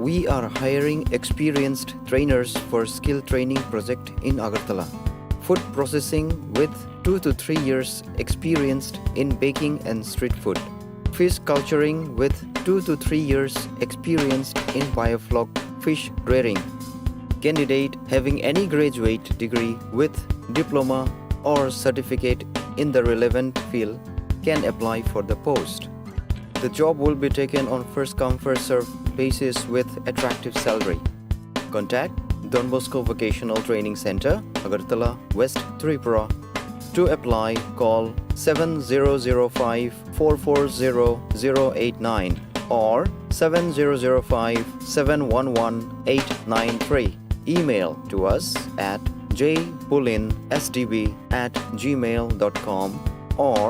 We are hiring experienced trainers for skill training project in Agartala. Food processing with 2 to 3 years experienced in baking and street food. Fish culturing with 2 to 3 years experienced in biofloc fish rearing. Candidate having any graduate degree with diploma or certificate in the relevant field can apply for the post. The job will be taken on first come first serve basis with attractive salary. Contact Don Bosco Vocational Training Center, Agartala, West Tripura. To apply, call 7005 440 089 or 7005 711 893. Email to us at jpulinsdb@gmail.com or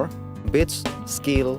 bitsskill.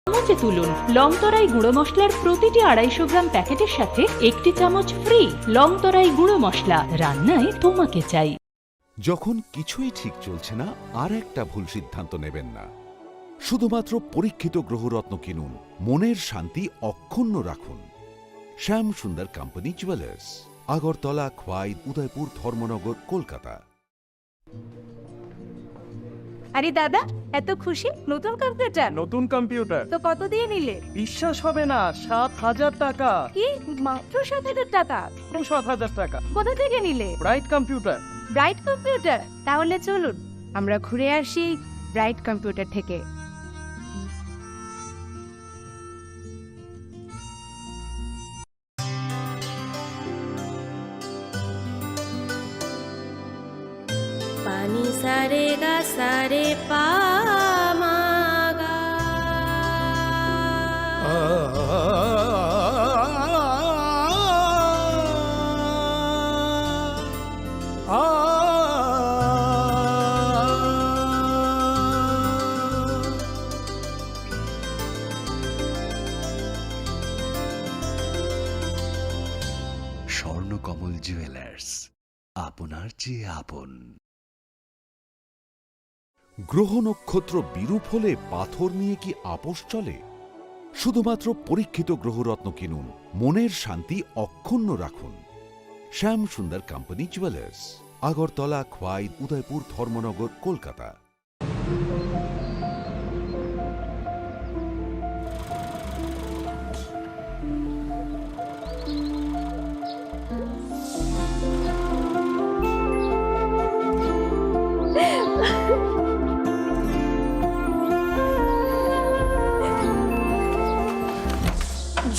চামচে তুলুন লংতরাই গুঁড়ো মশলার প্রতিটি 250 গ্রাম প্যাকেটের সাথে একটি চামচ free. লংতরাই গুঁড়ো মশলা, রান্নায় তোমাকে চাই। যখন কিছুই ঠিক চলছে না, আর একটা ভুল সিদ্ধান্ত নেবেন না। শুধুমাত্র পরীক্ষিত গ্রহরত্ন কিনুন, মনের শান্তি অক্ষুণ্ণ রাখুন। শ্যাম সুন্দর কোম্পানি জুয়েলার্স, আগরতলা, খোয়াই, উদয়পুর, ধর্মনগর, কলকাতা। আরে দাদা, এত খুশি? নতুন কম্পিউটার? নতুন কম্পিউটার তো কত দিয়ে নিলে? বিশ্বাস হবে না, 7,000 টাকা। কি, মাত্র 7,000 টাকা? 7,000 টাকা। কোথা থেকে নিলে? Bright computer. Bright computer? তাহলে চলুন আমরা ঘুরে আসি ব্রাইট কম্পিউটার থেকে। पानी सारे गा सारे पा मा गा। স্বর্ণকমল জুয়েলার্স, আপনার চেয়ে আপন। গ্রহ নক্ষত্র বিরূপ হলে পাথর নিয়ে কি আপোষ চলে? শুধুমাত্র পরীক্ষিত গ্রহরত্ন কিনুন, মনের শান্তি অক্ষুণ্ণ রাখুন। শ্যাম সুন্দর কোম্পানি জুয়েলার্স, আগরতলা, খোয়াই, উদয়পুর, ধর্মনগর, কলকাতা।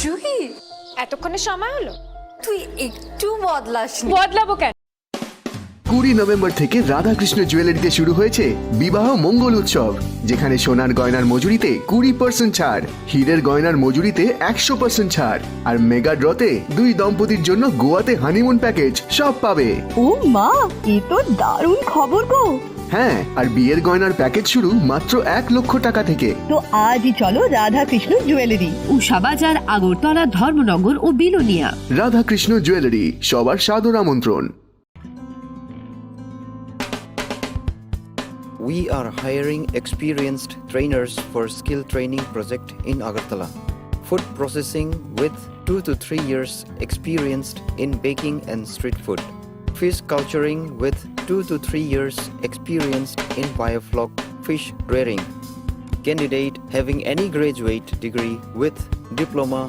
জুহি, এতক্ষণে সময় হলো? তুই একটু বদলাসনি। বদলাবো কেন? 20 নভেম্বর থেকে রাধাকৃষ্ণ জুয়েলারিতে শুরু হয়েছে বিবাহ মঙ্গল উৎসব, যেখানে সোনার গয়নার মজুরিতে 20% ছাড়, হীরের গয়নার মজুরিতে 100% ছাড়, আর মেগা ড্রতে 2 দম্পতির জন্য গোয়াতে হানিমুন প্যাকেজ সব পাবে। ও মা, এ তো দারুণ খবর গো। হ্যাঁ, আর বিয়ের গয়নার প্যাকেজ শুরু মাত্র 1 লক্ষ টাকা থেকে। তো আজই চলো রাধাকৃষ্ণ জুয়েলারি, উষাবাজার, আগরতলা, ধর্মনগর ও বিলোনিয়া। রাধাকৃষ্ণ জুয়েলারি, সবার সাদর আমন্ত্রণ। We are hiring experienced trainers for skill training project in Agartala. Food processing with 2 to 3 years experienced in baking and street food. Fish culturing with 2 to 3 years experienced in biofloc fish rearing. Candidate having any graduate degree with diploma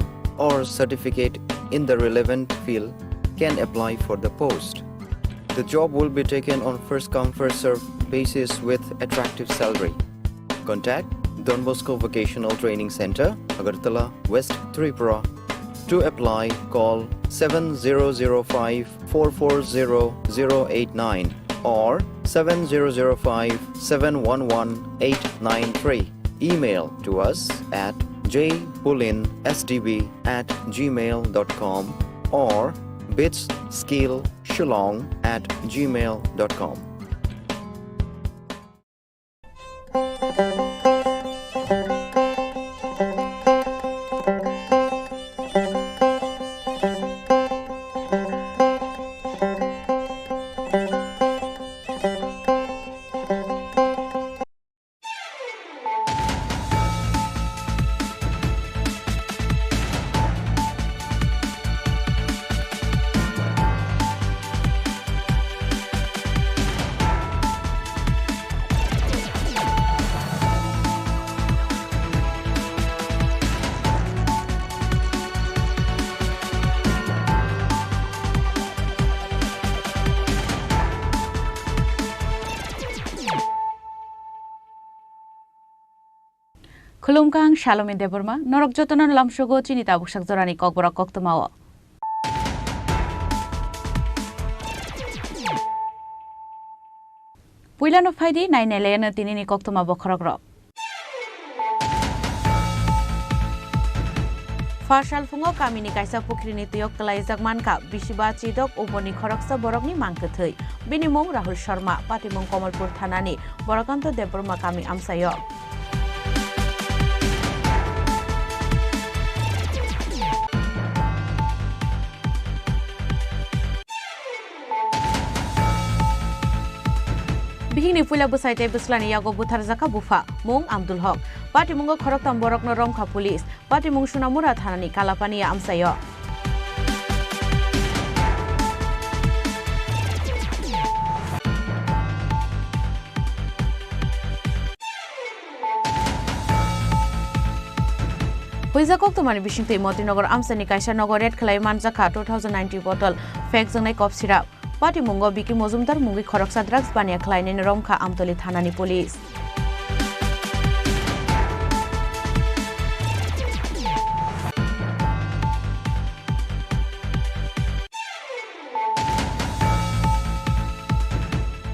or certificate in the relevant field can apply for the post. The job will be taken on first come first serve basis with attractive salary. Contact Don Bosco Vocational Training Center, Agartala, West Tripura. To apply, call 7005-440-089 or 7005-711-893. Email to us at jpulinsdb@gmail.com or bitsskillshillong@gmail.com. Khulumkang Shalom Deborma, Norok Jotonon Lamshogo Chinita Bushak Zorani Kokborok Koktomawa. Puilano Faidi, Nine Elena Tinini Koktoma Bokrogro. Fashal Fungo Kamini Kaisa Pukrini Tiok Kalaisak Manka, Bishiba Chidok, Uboni Koroksa Borogni Mankatui, Binimong Rahul Sharma, Patimong Komalpur Thanani, Borokanto Deborma Kami Amsayo. Bihini Pula Busaite Buslani Yago Butarzaka Bufa, Mung Abdul Haq, Patimungo Koroktam Borok no Romka Police, Patimung Shunamura Thanani Kalapania Amsayo. Huizakok to Mani Bishinte Motinogor Amsani Kaisha Nogoret Kalaiman Zaka 2090 bottle, Fake Zangai Cop Syrup. Patimungo Biki Mozumdar Mungi Koroksa Drugs Bania Klein in Romka Amtoli Thanani Police.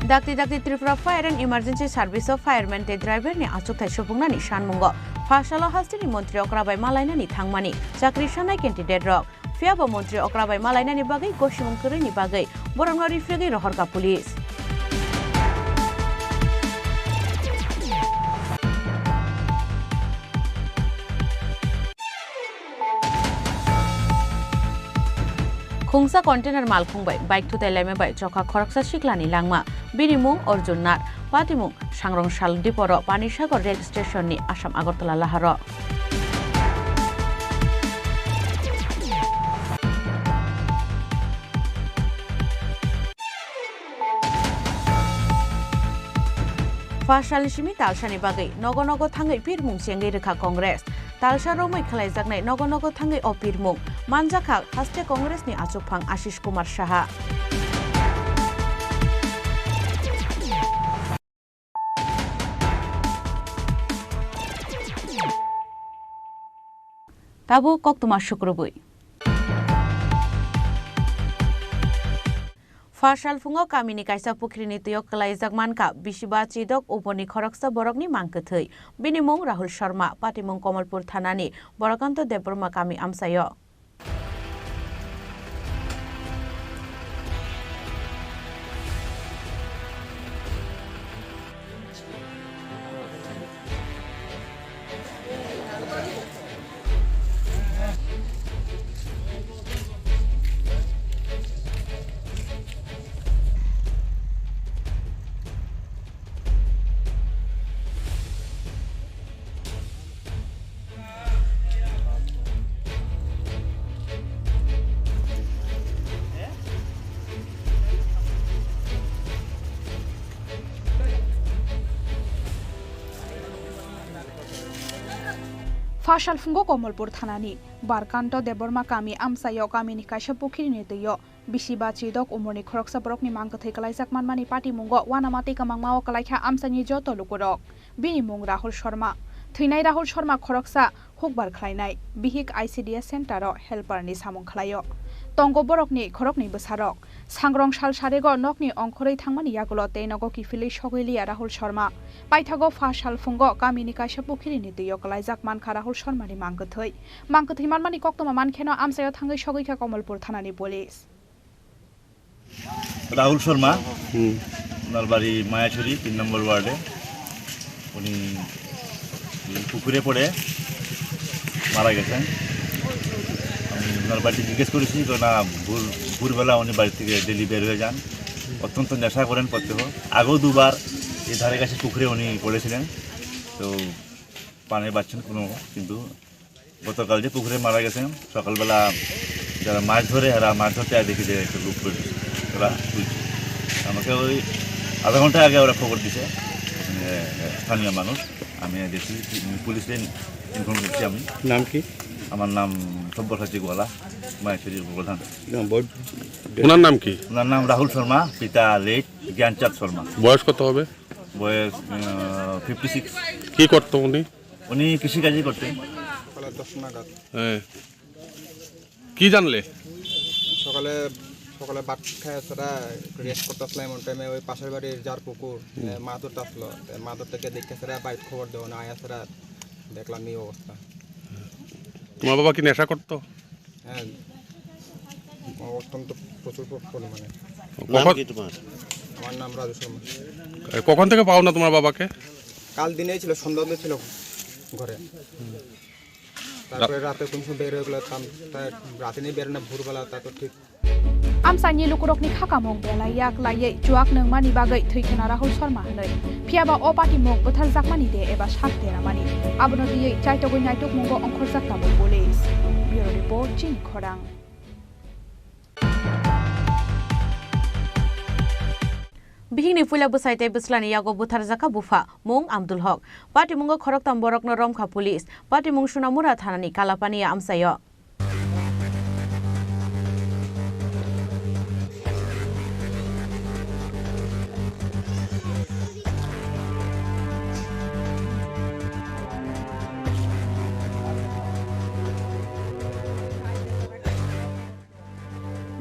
Dakti Tripura Fire and Emergency Service of Fireman Te Driver ni Achuk Thai Shopungnani Shanmungo. Fashalo Hastini Montri Okrabai Malainani Thangmani, Chakri Shanai Kenti Dead Rock. Fiaba Montri Okrabai Malainani Bagai, Goshimungkurini Bagai, Borangari Figi Rohorka Police. Khungsa container mal khungbai, bike to the leme by Choka Koroksa Shiklani Langma, Binimung or Junat, Patimung, Shangrong Shal Diporo, Panishago Rail Station ni Asham Agartala Laharo. Fashalishimi Talshani Bagai, Nogonogo Tangai Pirmung Siangai Reka Congress, Talsha Romai Kalaizagnai, Nogonogo Tangai O Pirmung, Manjaka, Haste Congress ni Achupang Ashish Kumar Shaha. Tabu Koktuma Shukrubui. Fashal Fungo Kamini Kaisa Pukrini Tiok Kalaizak Manka, Bishiba Chidok, Uponi Koroksa Borogni Mankatui, Binimong Rahul Sharma, Patimong Komalpur Thanani, Borokanto Deborma Kami Amsayo. फाशाल फुंगो Kamalpur थानानि बारकान्त Debbarma गामि आमसायाव गामिनि कायसा पुखिरिनि दैयाव बिसिबा चिदक उमरनि खरकसा बरकनि मांगथै कलाइजाक मानमानि party मुंगो वानामाति कामां माव कलाइखा आमसानि जत लुकुरक बिनि मुं राहुल शर्मा थैनाय Rahul Sharma खरकसा हुकबार खलायनाय बिहिक ICDS सेन्टाराव हेल्पारनि सामुं खलायो तंग बरकनि खरकनि बोसारक सांग्रं साल सारेगो नकनि अंखरै थांमानि यागुलो तेनगो किफिलै सगैलिया राहुल शर्मा पाइथागो फाशाल फुंगो गामिनि कायसा पुखिरिनि दैयाव कलाइजाक मानखा राहुल शर्मानि मांगथै मानमानि कक्तमा मानखेनो आमसायाव थाङै सगैखा कमलपुर थानानि पुलिस राहुल शर्मा नलबारी मायाछुरी 3 নম্বর ওয়ার্ডে উনি পুকুরে পড়ে মারা গেছেন আমি ওনার বাড়িতে জিজ্ঞেস করেছি না ভোরবেলা উনি বাড়ি থেকে ডেলি বের হয়ে যান অত্যন্ত নেশা করেন প্রত্যহ আগেও দুবার এই ধারে কাছে পুকুরে উনি পড়েছিলেন তো পানি পাচ্ছেন কোনো কিন্তু গতকাল যে পুকুরে মারা গেছেন সকালবেলা যারা মাছ ধরে এরা মাছ ধরতে দেখি যে একটা লোক পড়েছে ওরা তুলছে আমাকে ওই আধা ঘন্টা আগে ওরা খবর দিছে স্থানীয় মানুষ আমি দেখি পুলিশে ইনফর্ম করছি আমি নাম কি আমার নাম সব্যসাচী গোয়ালা মায়েশ্বরীর প্রধান ওনার নাম কি ওনার নাম রাহুল শর্মা পিতা লেট জ্ঞানচাঁদ শর্মা বয়স কত হবে বয়স 56 কি করতো উনি কৃষিকাজই করতেন সকালে 10 নাগাদ কি জানলে সকালে ভাত খায় সেটা রেস্ট করতেছিল এমন টাইমে ওই পাশের বাড়ির যার পুকুর মাছ ধরতে আসলো মাছ ধরতে দেখতে সেটা বাড়িতে খবর দেবো না আয়া সেটা দেখলাম এই অবস্থা তোমার বাবা কি নেশা করতো হ্যাঁ অত্যন্ত প্রচুর পরিমাণে আমার নাম রাজু শর্মা কখন থেকে পাও না তোমার বাবাকে কাল দিনেই ছিল সন্ধ্যা ছিল ঘরে তারপরে রাতে কোন সময় বের হয়ে গেল রাতে নিয়ে বের না ভোরবেলা তা তো ঠিক आमसानि लुकुरकनि खाकामं बेलायाक लायै जुआक नोंमानि बागै थैखोना राहुल शर्मा होनै फियाबा अ पार्टी मग बोथार जाकमानि दे एबा साकतेरा मानि आबनो दियै चाइटगै नाइटक मंगो अंखर जाकताबो पुलिस ब्यूरो रिपोर्ट चिन खरां बिहिंनि फुला बुसाइते बिस्लानि यागो बुथार जाका बुफा मुं आब्दुल हक पार्टी मुंगो खरकताम बरकनो रमखा पुलिस पार्टी मुं सुनामुरा थानानि कालापानि आमसायो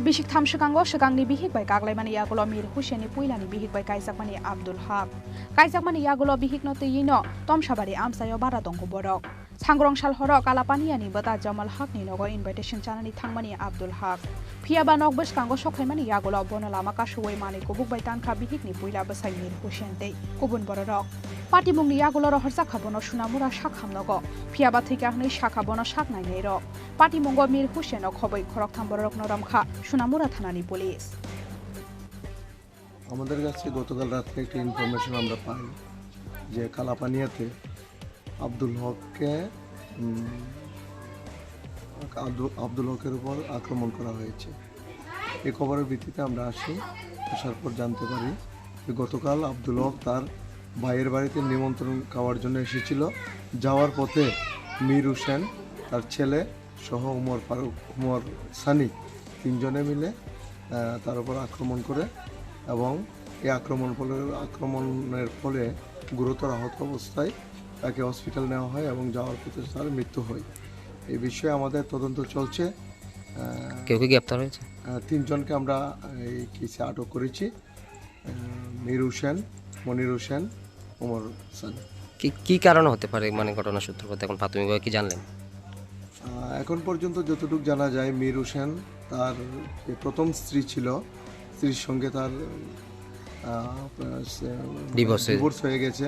बिसिक थाम सिगांगो सिगांनि बिहिक बाय कागलायमानि यागुलो मिर हुसेनि पुइलानि बिहिक बाय कायजाकमानि आब्दुल हक कायजाकमानि यागुलो बिहिक न तैयिनो तमसाबारि आमसायो बारा दंगो बरक सांग्रं साल हर कालापानियानि बता जमाल हकनि नगो इनभाइटेशन चानानि थांमानि आब्दुल हक फियाबा नग बसकांगो सखायमानि यागुलो बनो लामा कासुवै मानि कुबुक बाय तानखा बिहिकनि पुइला बसाय मिर हुसेन तै कुबुन बरक पार्टी मुंनि यागुलो रहरजा खाबनो सुनामुरा साखाम नगो फियाबा थैका हनै साखा बनो साकनाय र पार्टी मुंगो मिर हुसेन खबै खरक थाम बरक नरमखा সুনামুরা থানানি পুলিশ আমাদের কাছে গতকাল রাতে একটা ইনফরমেশন আমরা পাই যে কালাপানিয়াতে আব্দুল হকের উপর আক্রমণ করা হয়েছে এই খবরের ভিত্তিতে আমরা আসার পর জানতে পারি যে গতকাল আব্দুল হক তার ভাইয়ের বাড়িতে নিমন্ত্রণ খাওয়ার জন্য এসেছিল যাওয়ার পথে মীর হোসেন তার ছেলে সহ উমর সানি তিনজনে মিলে তার উপর আক্রমণ করে এবং এই আক্রমণের ফলে গুরুতর আহত অবস্থায় তাকে হসপিটাল নেওয়া হয় এবং যাওয়ার পথে তার মৃত্যু হয় এই বিষয়ে আমাদের তদন্ত চলছে কেউ কি গ্রেপ্তার হয়েছে তিনজনকে আমরা এই কেসে আটক করেছি মীর হোসেন মনির হোসেন উমর সানি কি কারণে হতে পারে মানে ঘটনা সূত্রপাত এখন প্রাথমিকভাবে কি জানলেন এখন পর্যন্ত যতটুকু জানা যায় মীর হোসেন তার যে প্রথম স্ত্রী ছিল স্ত্রীর সঙ্গে তার ডিভোর্স হয়ে গেছে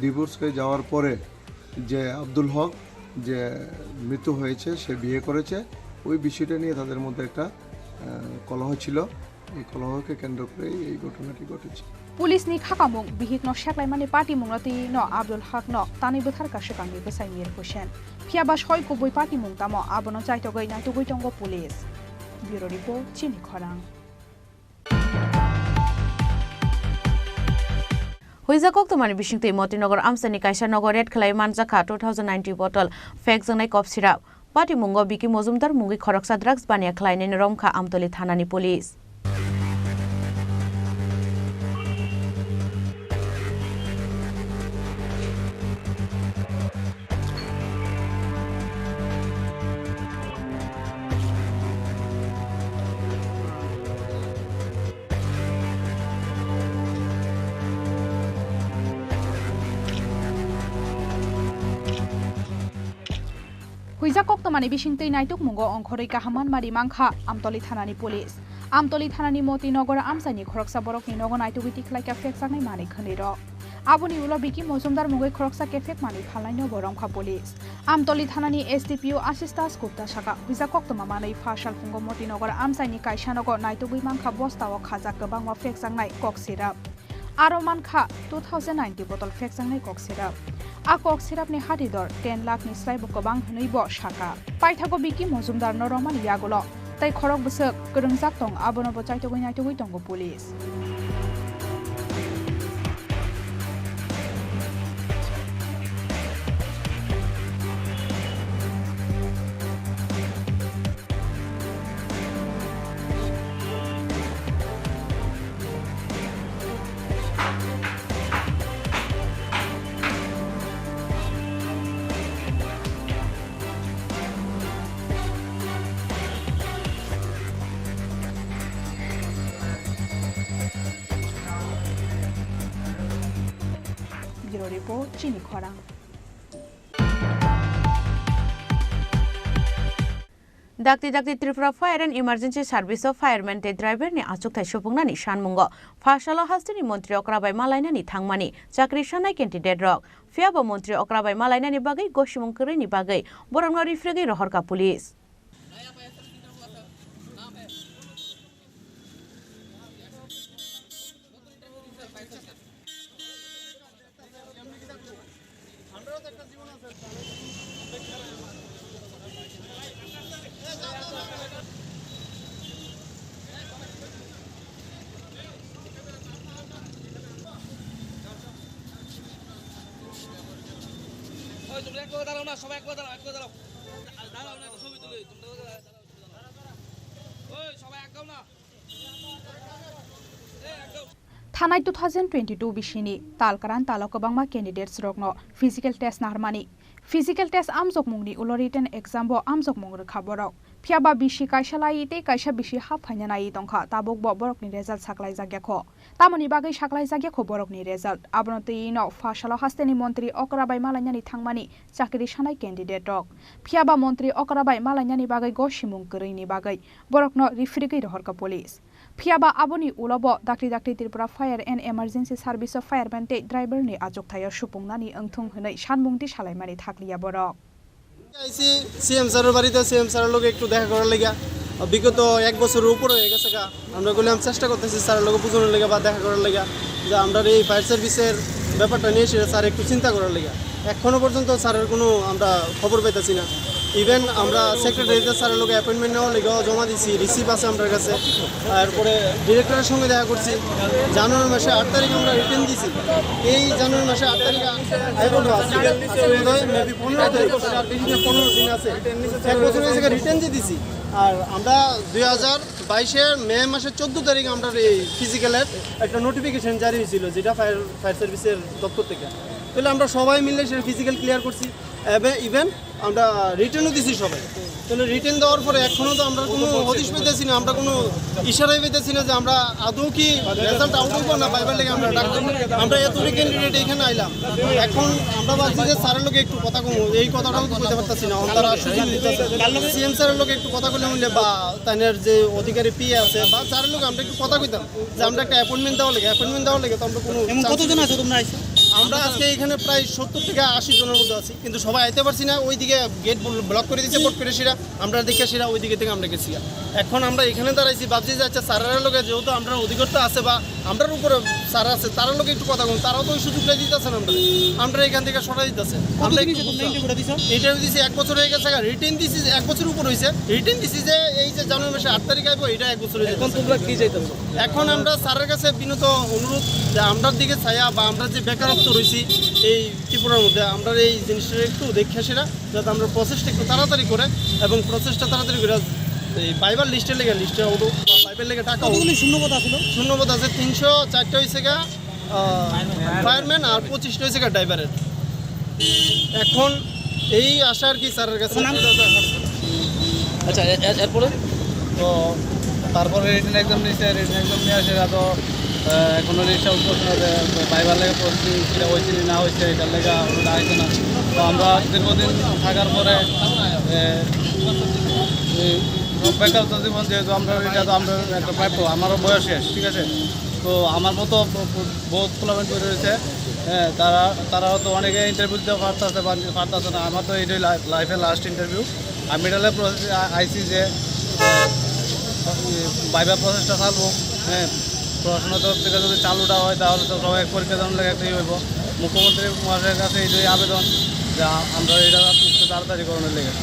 ডিভোর্স হয়ে যাওয়ার পরে যে আব্দুল হক যে মৃত্যু হয়েছে সে বিয়ে করেছে ওই বিষয়টা নিয়ে তাদের মধ্যে একটা কলহ ছিল এই কলহকে কেন্দ্র করে এই ঘটনাটি ঘটেছে पुलिस नि खाकामुं बिहिक न सेक्लायमानि पार्टी मुं नति न आब्दुल हक न तानि बोथार कासुकांनि बसाय मिर हुसेन फियाबा सय कुबुय पार्टी मुं तामो आबनो चाइटगै नाइटगै दंगो पुलिस ब्यूरो रिपोर्ट चिनि खरां হুইজাকক তোমানি বিশিংতে মতিনগর আমসানি কাইসানগর রেড খেলাই মানজাখা 2090 বটল ফেক জংনাই কফ সিরাপ পাটি মুঙ্গ বিকি মজুমদার মুঙ্গি খরকসা ড্রাগস বানিয়া খেলাইনি রমখা আমতলি থানানি পুলিশ হুইজাকক তোমানি বিশিংতৈ নাইতুক মুঙ্গ অংখरै কাহামান মারি মাংখা আমতলি থানানি পুলিশ আমতলি থানানি মতিনগর আমসানি খরকসা বরকনি নগ নাইতুক ইতিখলাইকা ফেক জানাই মানি খনির আবনি উলো বিকি মজুমদার মুঙ্গৈ খরকসা কেফেক মানি ফালাইনো বরমখা পুলিশ আমতলি থানানি এসডিপিও আশিস গুপ্তা শাখা হুইজাকক তমা মাनै ফাশাল ফুঙ্গ মতিনগর আমসানি কাইসানগ নাইতুক মাংখা বস্তাও খাজা গবাংwa ফেক জানাই কক সিরাপ আরো মানখা 2090 বটল ফেক জানাই কক সিরাপ आ कक सिरापनि हातिदर 10 लाखनि स्लाइबो गोबां हनैबो शाखा पाइथागो बिकि मजुमदार नरमान यागुल तै खरक बसक गोरोंजाक दं आबोनो बचाइतगै नाइतगै दंगो पुलिस रिपोर्ट चिनी खरां Dakti Tripura Fire and Emergency Service of Fireman te driver ni achuk thai shopungna ni shanmungo Fashalo hastini montri okrabai malaina ni thangmani chakri shanai candidate rok fiaba montri okrabai malaina ni bagai goshimung kere ni bagai borongno rifregi rohorka police थानाय 2022 बिसिनि तालकारान तालाव गोबांमा candidates रगनो physical test नारमानि physical test आमजक मुंगनि उलो रिटन एग्जाम बो आमजक मुंग खबरक फियाबा बिसि काइसालायिते काइसा बिसि हाफ फाइनानायि दंखा ताबक बो बरकनि रिजाल्ट साखलाय जाग्याखो तामनि बागै साखलाय जाग्याखो बरकनि रिजाल्ट आबनतैनो फाशालाव हास्तेनि मन्त्रि अकराबाय मालायनानि थांमानि चाकरि सानाय कैंडिडेट रक फियाबा मन्त्रि अकराबाय मालायनानि बागै गसिमुं करैनि बागै बरकनो रिफ्रिगै रहरका पुलिस फियाबा आबोनि उलबो दाक्ति Tripura fire and emergency service of fireman ते ड्राइवर ने आजोगथायाव सुपुंनानि ओंथुं हनै सानमुंति सालायमानि थाकलिया बरक আইসি সিএম স্যারের বাড়িতে সিএম স্যারের লোক একটু দেখা করার লাগা বিগত এক বছরের উপরে হয়ে গেছে গা আমরা বললাম চেষ্টা করতেছি স্যারের লোক বুঝানোর লাগা বা দেখা করার লাগা যে আমরা এই ফায়ার সার্ভিসের ব্যাপারটা নিয়ে সেটা স্যার একটু চিন্তা করার লাগা এখনো পর্যন্ত স্যারের কোনো আমরা খবর পাইতেছি না ইভেন আমরা সেক্রেটারিতে স্যারের লোক অ্যাপয়েন্টমেন্ট নেওয়ার লেগে জমা দিচ্ছি রিসিভ আছে আমার কাছে তারপরে ডিরেক্টরের সঙ্গে দেখা করছি জানুয়ারি মাসে 8 তারিখ আমরা রিটার্ন দিয়েছি এই জানুয়ারি মাসে 8 তারিখ মেবি 15 তারিখ 15 দিন আছে এক বছর থেকে রিটার্ন দিয়ে দিয়েছি আর আমরা 2022 এর মে মাসের 14 তারিখ আমরা এই ফিজিক্যালের একটা নোটিফিকেশন জারি হয়েছিল যেটা ফায়ার সার্ভিসের দপ্তর থেকে তাহলে আমরা সবাই মিলে সেটা ফিজিক্যাল ক্লিয়ার করছি ইভেন আমরা রিটার্নও দিছি সবাই তাহলে রিটার্ন দেওয়ার পরে এখনও তো আমরা কোনো হদিশ পেতেছি না আমরা কোনো ইশারাই পেতেছি না যে আমরা আদৌ কি রেজাল্ট আউট হইব না পাইবার লেগে আমরা ডাক্তার আমরা এতটি ক্যান্ডিডেট এখানে আইলাম এখন আমরা ভাবছি যে স্যারের লোকে একটু কথা কম এই কথাটাও তো বলতে পারতেছি না তারা সিএম স্যারের লোকে একটু কথা কইলে বললে বা তাদের যে অধিকারী পিএ আছে বা স্যারের লোক আমরা একটু কথা কইতাম যে আমরা একটা অ্যাপয়েন্টমেন্ট দেওয়া লেগে তো আমরা কোনো কতজন আছে তোমরা আইছো আমরা আজকে এখানে প্রায় 70 থেকে 80 জনের মতো আছি, কিন্তু সবাই আইতে পারছি না। ওইদিকে গেট ব্লক করে দিচ্ছে বোর্ড করে সেরা, আমরা দেখে সেরা ওই দিকে থেকে আমরা গেছি। এখন আমরা এখানে দাঁড়াইছি, ভাবছি যে আচ্ছা স্যারের লোকে যেহেতু আমরা অধিকর্তা আছে বা আমরার উপরে স্যার আছে, তার লোকে একটু কথা বলুন, তারাও তো ওই সুযোগটা দিতেছে না, আমরা এখান থেকে সরা দিতেছে। আমরা ইন্টারভিউ দিছি 1 বছর হয়ে গেছে, রিটেন দিছি 1 বছর উপর হয়েছে, রিটেন দিছি যে এই যে জানুয়ারি মাসে 8 তারিখ আসবো, এটা 1 বছর হয়েছে। এখন তোমরা কি চাইতেছো? এখন আমরা স্যারের কাছে বিনত অনুরোধ যে আমরার দিকে ছায়া বা আমরা যে বেকারত্ব রয়েছি এই ত্রিপুরার মধ্যে, আমরা এই জিনিসটা একটু দেখে সেরা যাতে আমরা প্রসেসটা একটু তাড়াতাড়ি করে এবং প্রসেসটা তাড়াতাড়ি করে এই বাইবার লিস্টের লেগে লিস্টে উঠো, পাইপের লেগে টাকা শূন্যপদ আছে। শূন্যপদ আছে 304টা হয়েছে গা ফায়ারম্যান আর 25টা হয়েছে গা ড্রাইভারের। এখন এই আশা আর কি স্যারের কাছে। আচ্ছা, এরপরে তো তারপরে রিটেন এক্সাম নিয়েছে, রিটেন এক্সাম নিয়ে আসে তো এখনো রেজিস্টার করছে না যে বাইবার লেগে প্রস্তুতি হয়েছে না হয়েছে, এটার লেগে ওটা আসছে না। তো আমরা দীর্ঘদিন থাকার পরে বেকারত্ব জীবন যেহেতু আমরা এটা তো আমরা একটা প্রাপ্য, আমারও বয়স শেষ, ঠিক আছে। তো আমার মতো বহুত প্লামেন্ট করে রয়েছে, হ্যাঁ, তারাও তো অনেকে ইন্টারভিউ দিতে পারতেছে না। আমার তো এটাই লাইফের লাস্ট ইন্টারভিউ। আমি এটালে প্রসেস আইসি যে বাইবার প্রসেসটা চালবো, হ্যাঁ, পড়াশোনার তরফ থেকে যদি চালুটা হয় তাহলে তো সবাই পরীক্ষা দেওয়ার লাগে একটাই হইব। মুখ্যমন্ত্রী মহাশয়ের কাছে এইটাই আবেদন যে আমরা এটা একটু তাড়াতাড়ি করানোর লেগে।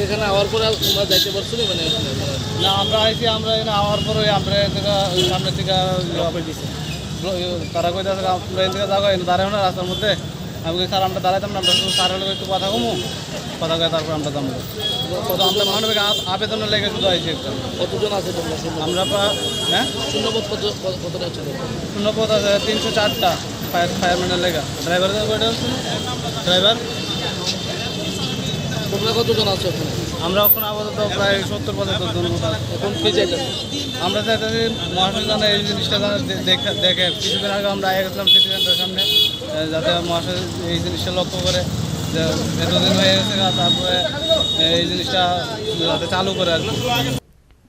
এখানে আওয়ার পরে তোমরা যাইতে পারছো না? মানে না, আমরা আইসি, আমরা এখানে আওয়ার পরে আমরা সামনের থেকে তারা কই আমরা এখান থেকে যাবো, দাঁড়াবো না রাস্তার মধ্যে। আমি বলি স্যার আমরা দাঁড়াইতাম না, আমরা শুধু স্যারের লোক একটু কথা কমু, কথা কয়ে তারপর আমরা যাবো। তো আমরা মানবিক আবেদনের লেগে শুধু আইসি একটা। কতজন আছে তোমরা? আমরা হ্যাঁ, শূন্যপদ কতটা আছে? শূন্যপদ আছে 304টা ফায়ারম্যানের লেগে। ড্রাইভারদের কয়টা আছে? ড্রাইভার তোমরা কতজন আছো ওখানে? আমরা এখন আপাতত প্রায় 70-75 জন মতো। এখন কি চাইতেছি? আমরা চাইতেছি মহাশয় জানে এই জিনিসটা দেখে। কিছুদিন আগে আমরা আগে গেছিলাম সিটি সেন্টারের সামনে, যাতে মহাশয় এই জিনিসটা লক্ষ্য করে যে এতদিন হয়ে গেছে, তারপরে এই জিনিসটা যাতে চালু করে আর কি।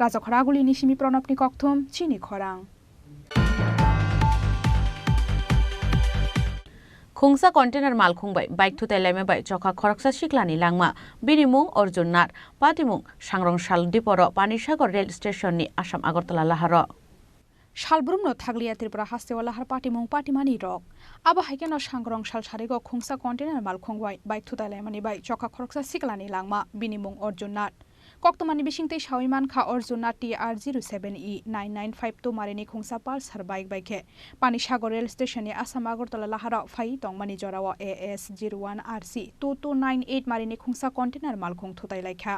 রাজা খরাগুলি নিশিমি প্রণবনি কক্থম চিনি খরাং। खुंसा कन्टेनार माल खुंबाय बाइक थुताय लायमाबाय चखा खरकसा सिख्लानि लांमा बिनिमुं अर्जुन नाथ पाटिमुं सांग्रंशाल दिपर पानिसागर रेल स्टेशननि आसाम आगरतला लाहार शालब्रुमनो थागलिया त्रिपुरा हास्तेवा लाहार पाटिमुं पाटिमानि रक आबा हाइकेन सांग्रंशाल सारिगो खुंसा कन्टेनार माल खुंबाय बाइक थुताय लायमानि बाय चखा खरकसा सिख्लानि लांमा बिनिमुं अर्जुन नाथ कक्तमानि बिसिंते साविमान खा अर्जुन नाथ TR07E9952 मारिनि खुंसा पालसार बाइक बाइके पानिसागर रेल स्टेशननि आसाम आगरतला लाहाराव फाइ तंमानि जराव AS01RC 2298 मारिनि खुंसा कन्टेनार मालखुं थुताय लायखा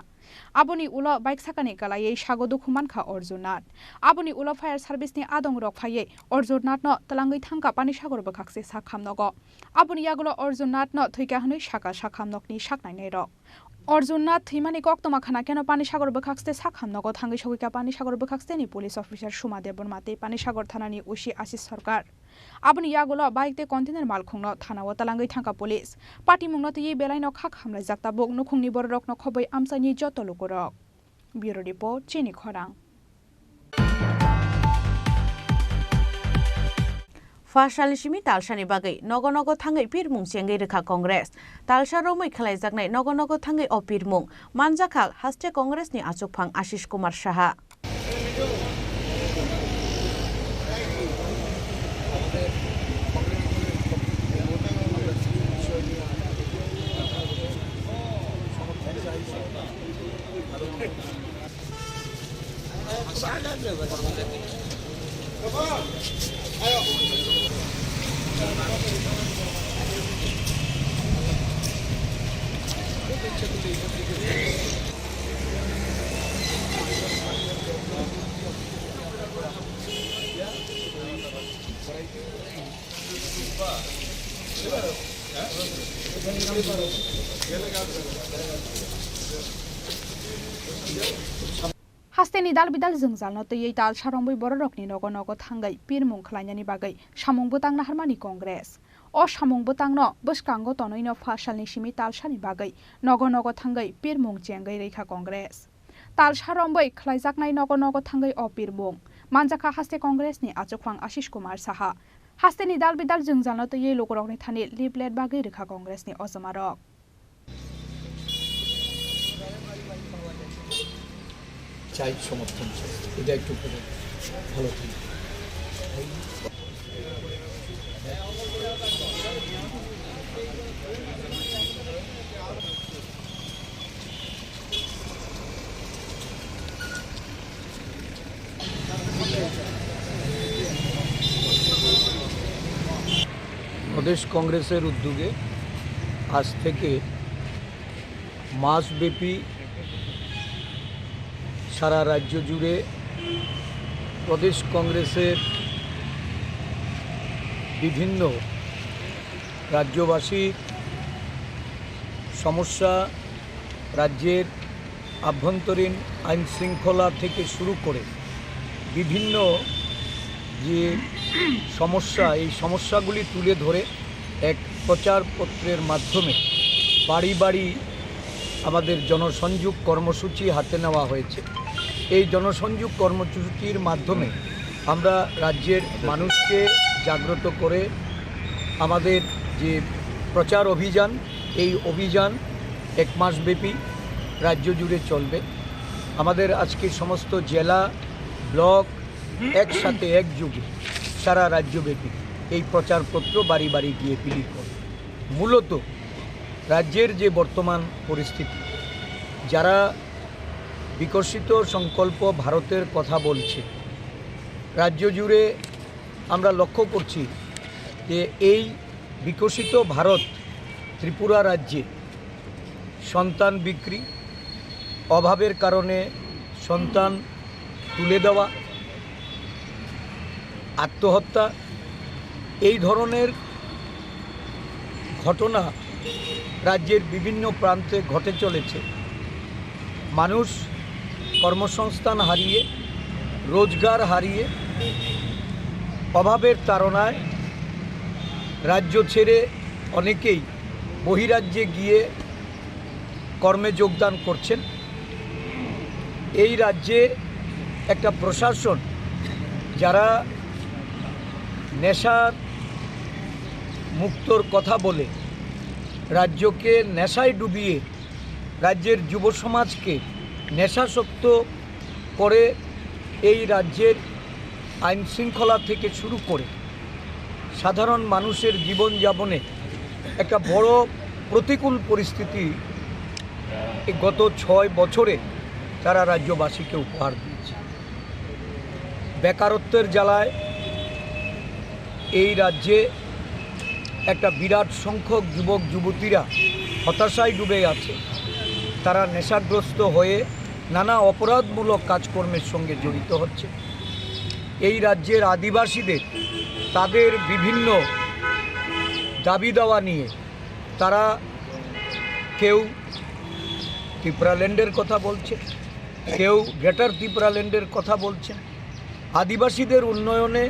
आबुनि उलो बाइक साकानि गलायै सागो दुखुमान खा अर्जुन नाथ आबुनि उलो फायार सार्भिसनि आदं रक फायै अर्जुन नाथनो तलांगै थांका पानिसागर बखाक्से साखामनगो आबुनि यागुलो अर्जुन नाथनो थैका हनै साका साखामनकनि साकनायनै रक अर्जुन नाथ थैमानि कक्तमा खाना केन पानिसागर बखाक्से साखामनगो थांगै सगैका पानिसागर बखाक्सेनि पुलिस अफिसार सुमा देबरमाते पानिसागर थानानि उसी आशिष सरकार आबुनि यागुलो बाइकते कन्टेनार मालखुंनो थानाव तलांगै थांका पुलिस पाटिमुंनो तयै बेलायनो खाक हामलाय जाक्ता बक नुखुंनि बररकनो खबै आमसानि जतलुकुरक ब्युरो रिपोर्ट चिनि खरां फाशालिसिमि तालसानि बागै नग नग थांगै पिरमुं चेंगै रेखा कंग्रेस तालसा रमै खालायजागनाय नग नग थांगै अ पिरमुं मानजाखा हास्टे कंग्रेसनि आचुकफां आशिष कुमार साहा हास्तेनि दाल बिदाल जोंजालनो तयै ताल सारंबै बररकनि नग नग थांगै पिरमुं खालायनायनि बागै सामुंबो तांना हारमानि कंग्रेस अ सामुंबो तांनो बसकांगो तनैनो फाशालनि सिमि तालसानि बागै नग नग थांगै पिरमुं चेंगै रेखा कंग्रेस ताल सारंबै खालायजागनाय नग नग थांगै अ पिरमुं मानजाखा हास्ते कंग्रेसनि आचुकफां आशिष कुमार साहा हास्तेनि दाल बिदाल जों जानो तो ये लोकरकनि थानि लिफलेट बागै रेखा कांग्रेसनि अजमारक চাই সমর্থন চাই এটা একটু করে ভালো থাকে প্রদেশ কংগ্রেসের উদ্যোগে আজ থেকে মাসব্যাপী সারা রাজ্য জুড়ে প্রদেশ কংগ্রেসের বিভিন্ন রাজ্যবাসীর সমস্যা রাজ্যের আভ্যন্তরীণ আইন শৃঙ্খলা থেকে শুরু করে বিভিন্ন যে সমস্যা এই সমস্যাগুলি তুলে ধরে এক প্রচারপত্রের মাধ্যমে বাড়ি বাড়ি আমাদের জনসংযোগ কর্মসূচি হাতে নেওয়া হয়েছে এই জনসংযোগ কর্মসূচির মাধ্যমে আমরা রাজ্যের মানুষকে জাগ্রত করে আমাদের যে প্রচার অভিযান এই অভিযান এক মাসব্যাপী রাজ্য জুড়ে চলবে আমাদের আজকে সমস্ত জেলা ব্লক একসাথে একযোগে সারা রাজ্যব্যাপী এই প্রচারপত্র বাড়ি বাড়ি গিয়ে বিলি করে মূলত রাজ্যের যে বর্তমান পরিস্থিতি যারা বিকশিত সংকল্প ভারতের কথা বলছে রাজ্য জুড়ে আমরা লক্ষ্য করছি যে এই বিকশিত ভারত ত্রিপুরা রাজ্যে সন্তান বিক্রি অভাবের কারণে সন্তান তুলে দেওয়া আত্মহত্যা এই ধরনের ঘটনা রাজ্যের বিভিন্ন প্রান্তে ঘটে চলেছে মানুষ কর্মসংস্থান হারিয়ে রোজগার হারিয়ে অভাবের তাড়নায় রাজ্য ছেড়ে অনেকেই বহিরাজ্যে গিয়ে কর্মে যোগদান করছেন এই রাজ্যে একটা প্রশাসন যারা নেশার মুক্তর কথা বলে রাজ্যকে নেশায় ডুবিয়ে রাজ্যের যুব সমাজকে নেশাসক্ত করে এই রাজ্যের আইন শৃঙ্খলা থেকে শুরু করে সাধারণ মানুষের জীবনযাপনে একটা বড় প্রতিকূল পরিস্থিতি গত 6 বছরে তারা রাজ্যবাসীকে উপহার দিয়েছে বেকারত্বের জ্বালায় এই রাজ্যে একটা বিরাট সংখ্যক যুবক যুবতীরা হতাশায় ডুবে আছে তারা নেশাগ্রস্ত হয়ে নানা অপরাধমূলক কাজকর্মের সঙ্গে জড়িত হচ্ছে এই রাজ্যের আদিবাসীদের তাদের বিভিন্ন দাবি দাওয়া নিয়ে তারা কেউ ত্রিপুরাল্যান্ডের কথা বলছে কেউ গ্রেটার ত্রিপুরাল্যান্ডের কথা বলছেন আদিবাসীদের উন্নয়নে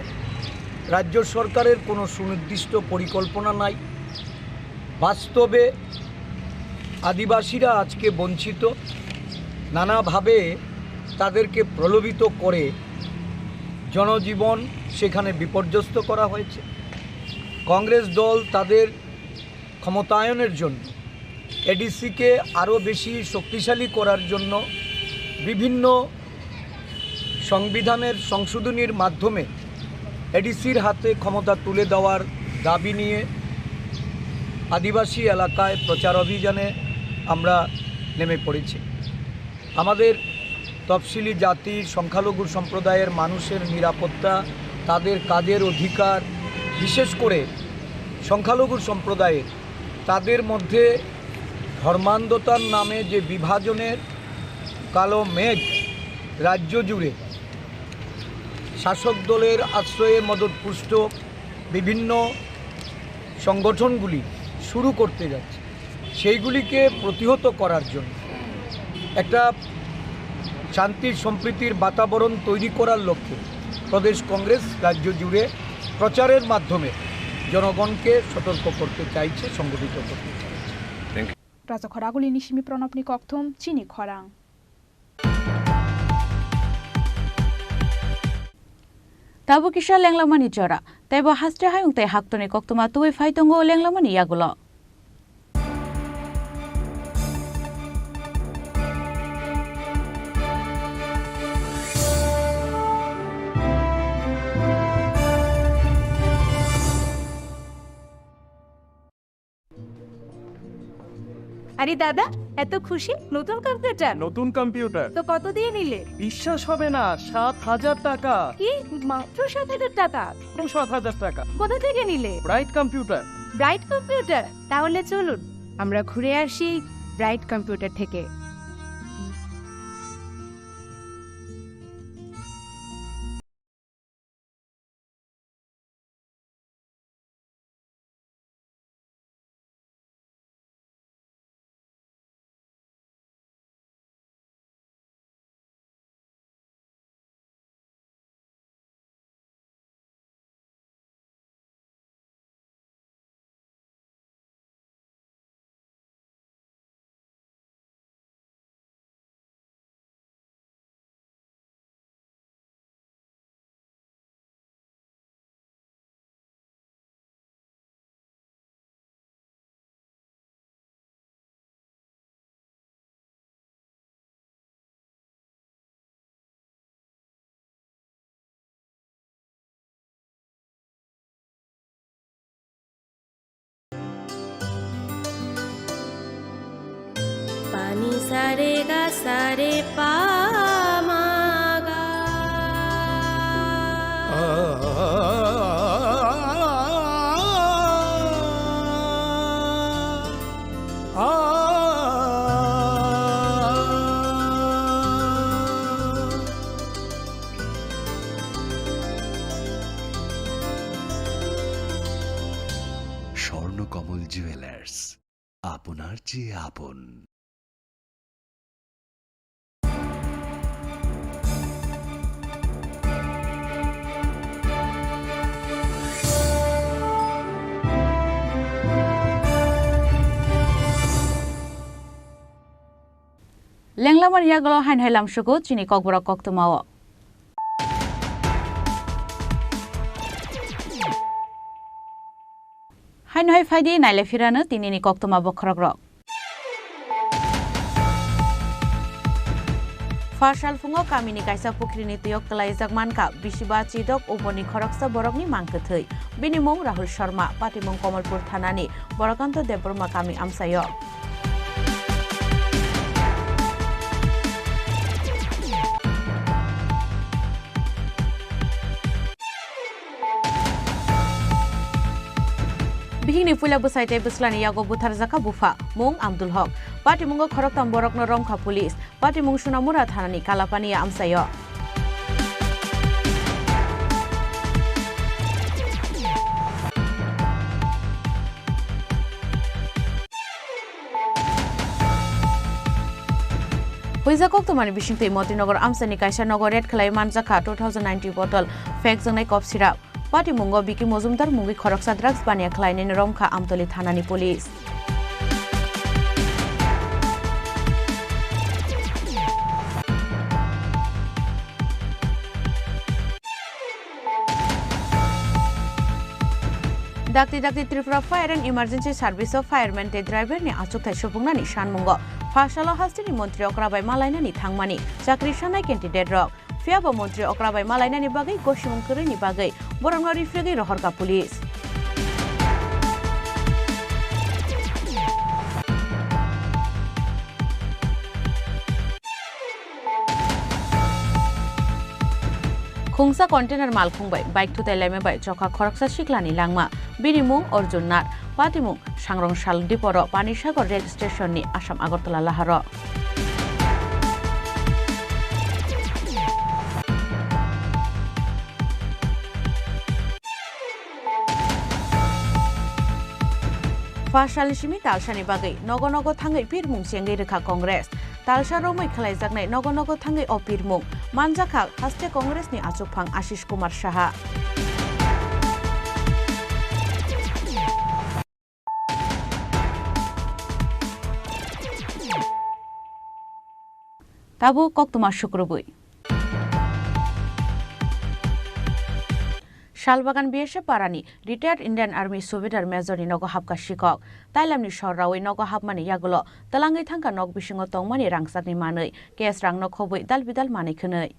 রাজ্য সরকারের কোনো সুনির্দিষ্ট পরিকল্পনা নাই বাস্তবে আদিবাসীরা আজকে বঞ্চিত নানাভাবে তাদেরকে প্রলোভিত করে জনজীবন সেখানে বিপর্যস্ত করা হয়েছে কংগ্রেস দল তাদের ক্ষমতায়নের জন্য এডিসিকে আরও বেশি শক্তিশালী করার জন্য বিভিন্ন সংবিধানের সংশোধনীর মাধ্যমে এডিসির হাতে ক্ষমতা তুলে দেওয়ার দাবি নিয়ে আদিবাসী এলাকায় প্রচার অভিযানে আমরা নেমে পড়েছি আমাদের তফসিলি জাতি সংখ্যালঘু সম্প্রদায়ের মানুষের নিরাপত্তা তাদের কাজের অধিকার বিশেষ করে সংখ্যালঘু সম্প্রদায়ের তাদের মধ্যে ধর্মান্ধতার নামে যে বিভাজনের কালো মেঘ রাজ্য জুড়ে শাসক দলের আশ্রয়ে মদতপুষ্ট বিভিন্ন সংগঠনগুলি শুরু করতে যাচ্ছে সেইগুলিকে প্রতিহত করার জন্য একটা শান্তি সম্প্রীতির বাতাবরণ তৈরি করার লক্ষ্যে প্রদেশ কংগ্রেস রাজ্য জুড়ে প্রচারের মাধ্যমে জনগণকে সতর্ক করতে চাইছে সংগঠিত করতে চাইছে রাজা খরাগুলি নিশিমি প্রণবনি ককথুম চিনি খরাং Tabu kisha lenglamani jora. Tebo haste hayung te haktoni koktuma tuwi faitongo lenglamani yagulo. আরে দাদা এত খুশি নতুন কম্পিউটার নতুন কম্পিউটার তো কত দিয়ে নিলে বিশ্বাস হবে না 7,000 টাকা কি মাত্র 7,000 টাকা 7,000 টাকা কোথা থেকে নিলে ব্রাইট কম্পিউটার ব্রাইট কম্পিউটার তাহলে চলুন আমরা ঘুরে আসি ব্রাইট কম্পিউটার থেকে पानी सारे गा सारे पा मा गा স্বর্ণকমল জুয়েলার্স আপনার চেয়ে আপন। Lenglaman yagulo hain hailam shuku chini kokborok koktumao. Hain hai faidi naile firana tinini koktuma bokrogrok. Farsal fungo kamini kaisa pukrini tuyok kelaijak manka bisiba chidok uponi khoroksa borokni mangkethei. Binimong Rahul Sharma patimong Komalpur thanani Borokanto Deborma kami amsayo. Bihini pula busaite buslani yago buthar zaka bufa mung Abdul Haq patimungo khoroktam borokno rongkha police patimung Sunamura thanani kalapania amsayo. Huizakok tomani bishingte Motinagar amsani kaisa nogor red khlai manjaka 2090 bottle fake jangnai cough syrup patimungo Biki Mozumdar mungi khoroksa drugs bania khlainani romkha Amtoli thanani police. Dakti Tripura Fire and Emergency Service of Firemen te driver ni achuk thai shopungna ni shanmungo Phasalo hastini montri okrabai malaina ni thangmani chakri shanai candidate rok Fiaba montri okrabai malaina ni bagai goshimung kuri ni bagai borongno rifregi rohorka police. Khungsa container mal khungbai bike thu tailame bai chokha khoroksa shiklani langma binimung Arjun Nat patimung Sangrong Shal Diporo Panisagor rail station ni Assam Agartala laharo. Fasal shimi talshani bagai nogo thangai pirmung sengai rekha Congress talsha romoi khlaijaknai nogo thangai o pirmung manjakha haste Congress ni achukphang Ashish Kumar Saha. Tabu koktuma shukrubui. Salbagan BSF পারানি retired Indian army subedar মেজরনি নগ হাবকা শিকক তাইলামনি সরাওই নগ হাবমানি ইয়াগুলো তালাঙ্গै থাঙ্কা নগ বিসিङाव tongmani rangsakni manui kes rang no khobui dal bidal manai khonoi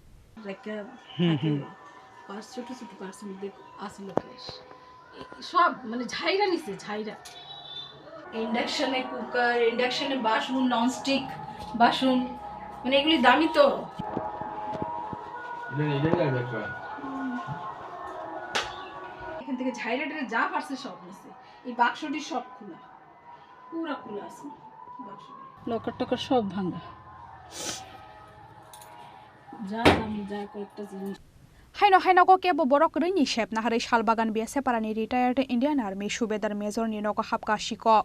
ছোট ছোট percent আসল সব মানে ঝাইরা নিছে ঝাইরা ইন্ডাকশনে কুকার ইন্ডাকশনে বাসন ননস্টিক বাসন মানে এগুলি দামি তো এখান থেকে ঝাইরা যা পারছে সব নিছে এই বাক্সটি সব খোলা পুরো খোলা আছে বাক্স লকার টকার সব ভাঙা যা দামি যা কয়েকটা জিনিস হাইনো হাইনগো কেবো বরক রैनि शेप नाहरै शालबागान बिएसएफआरनि रिटायार्ड इंडियन आर्मी सुबेदार मेजर नि नग हाबका शिকক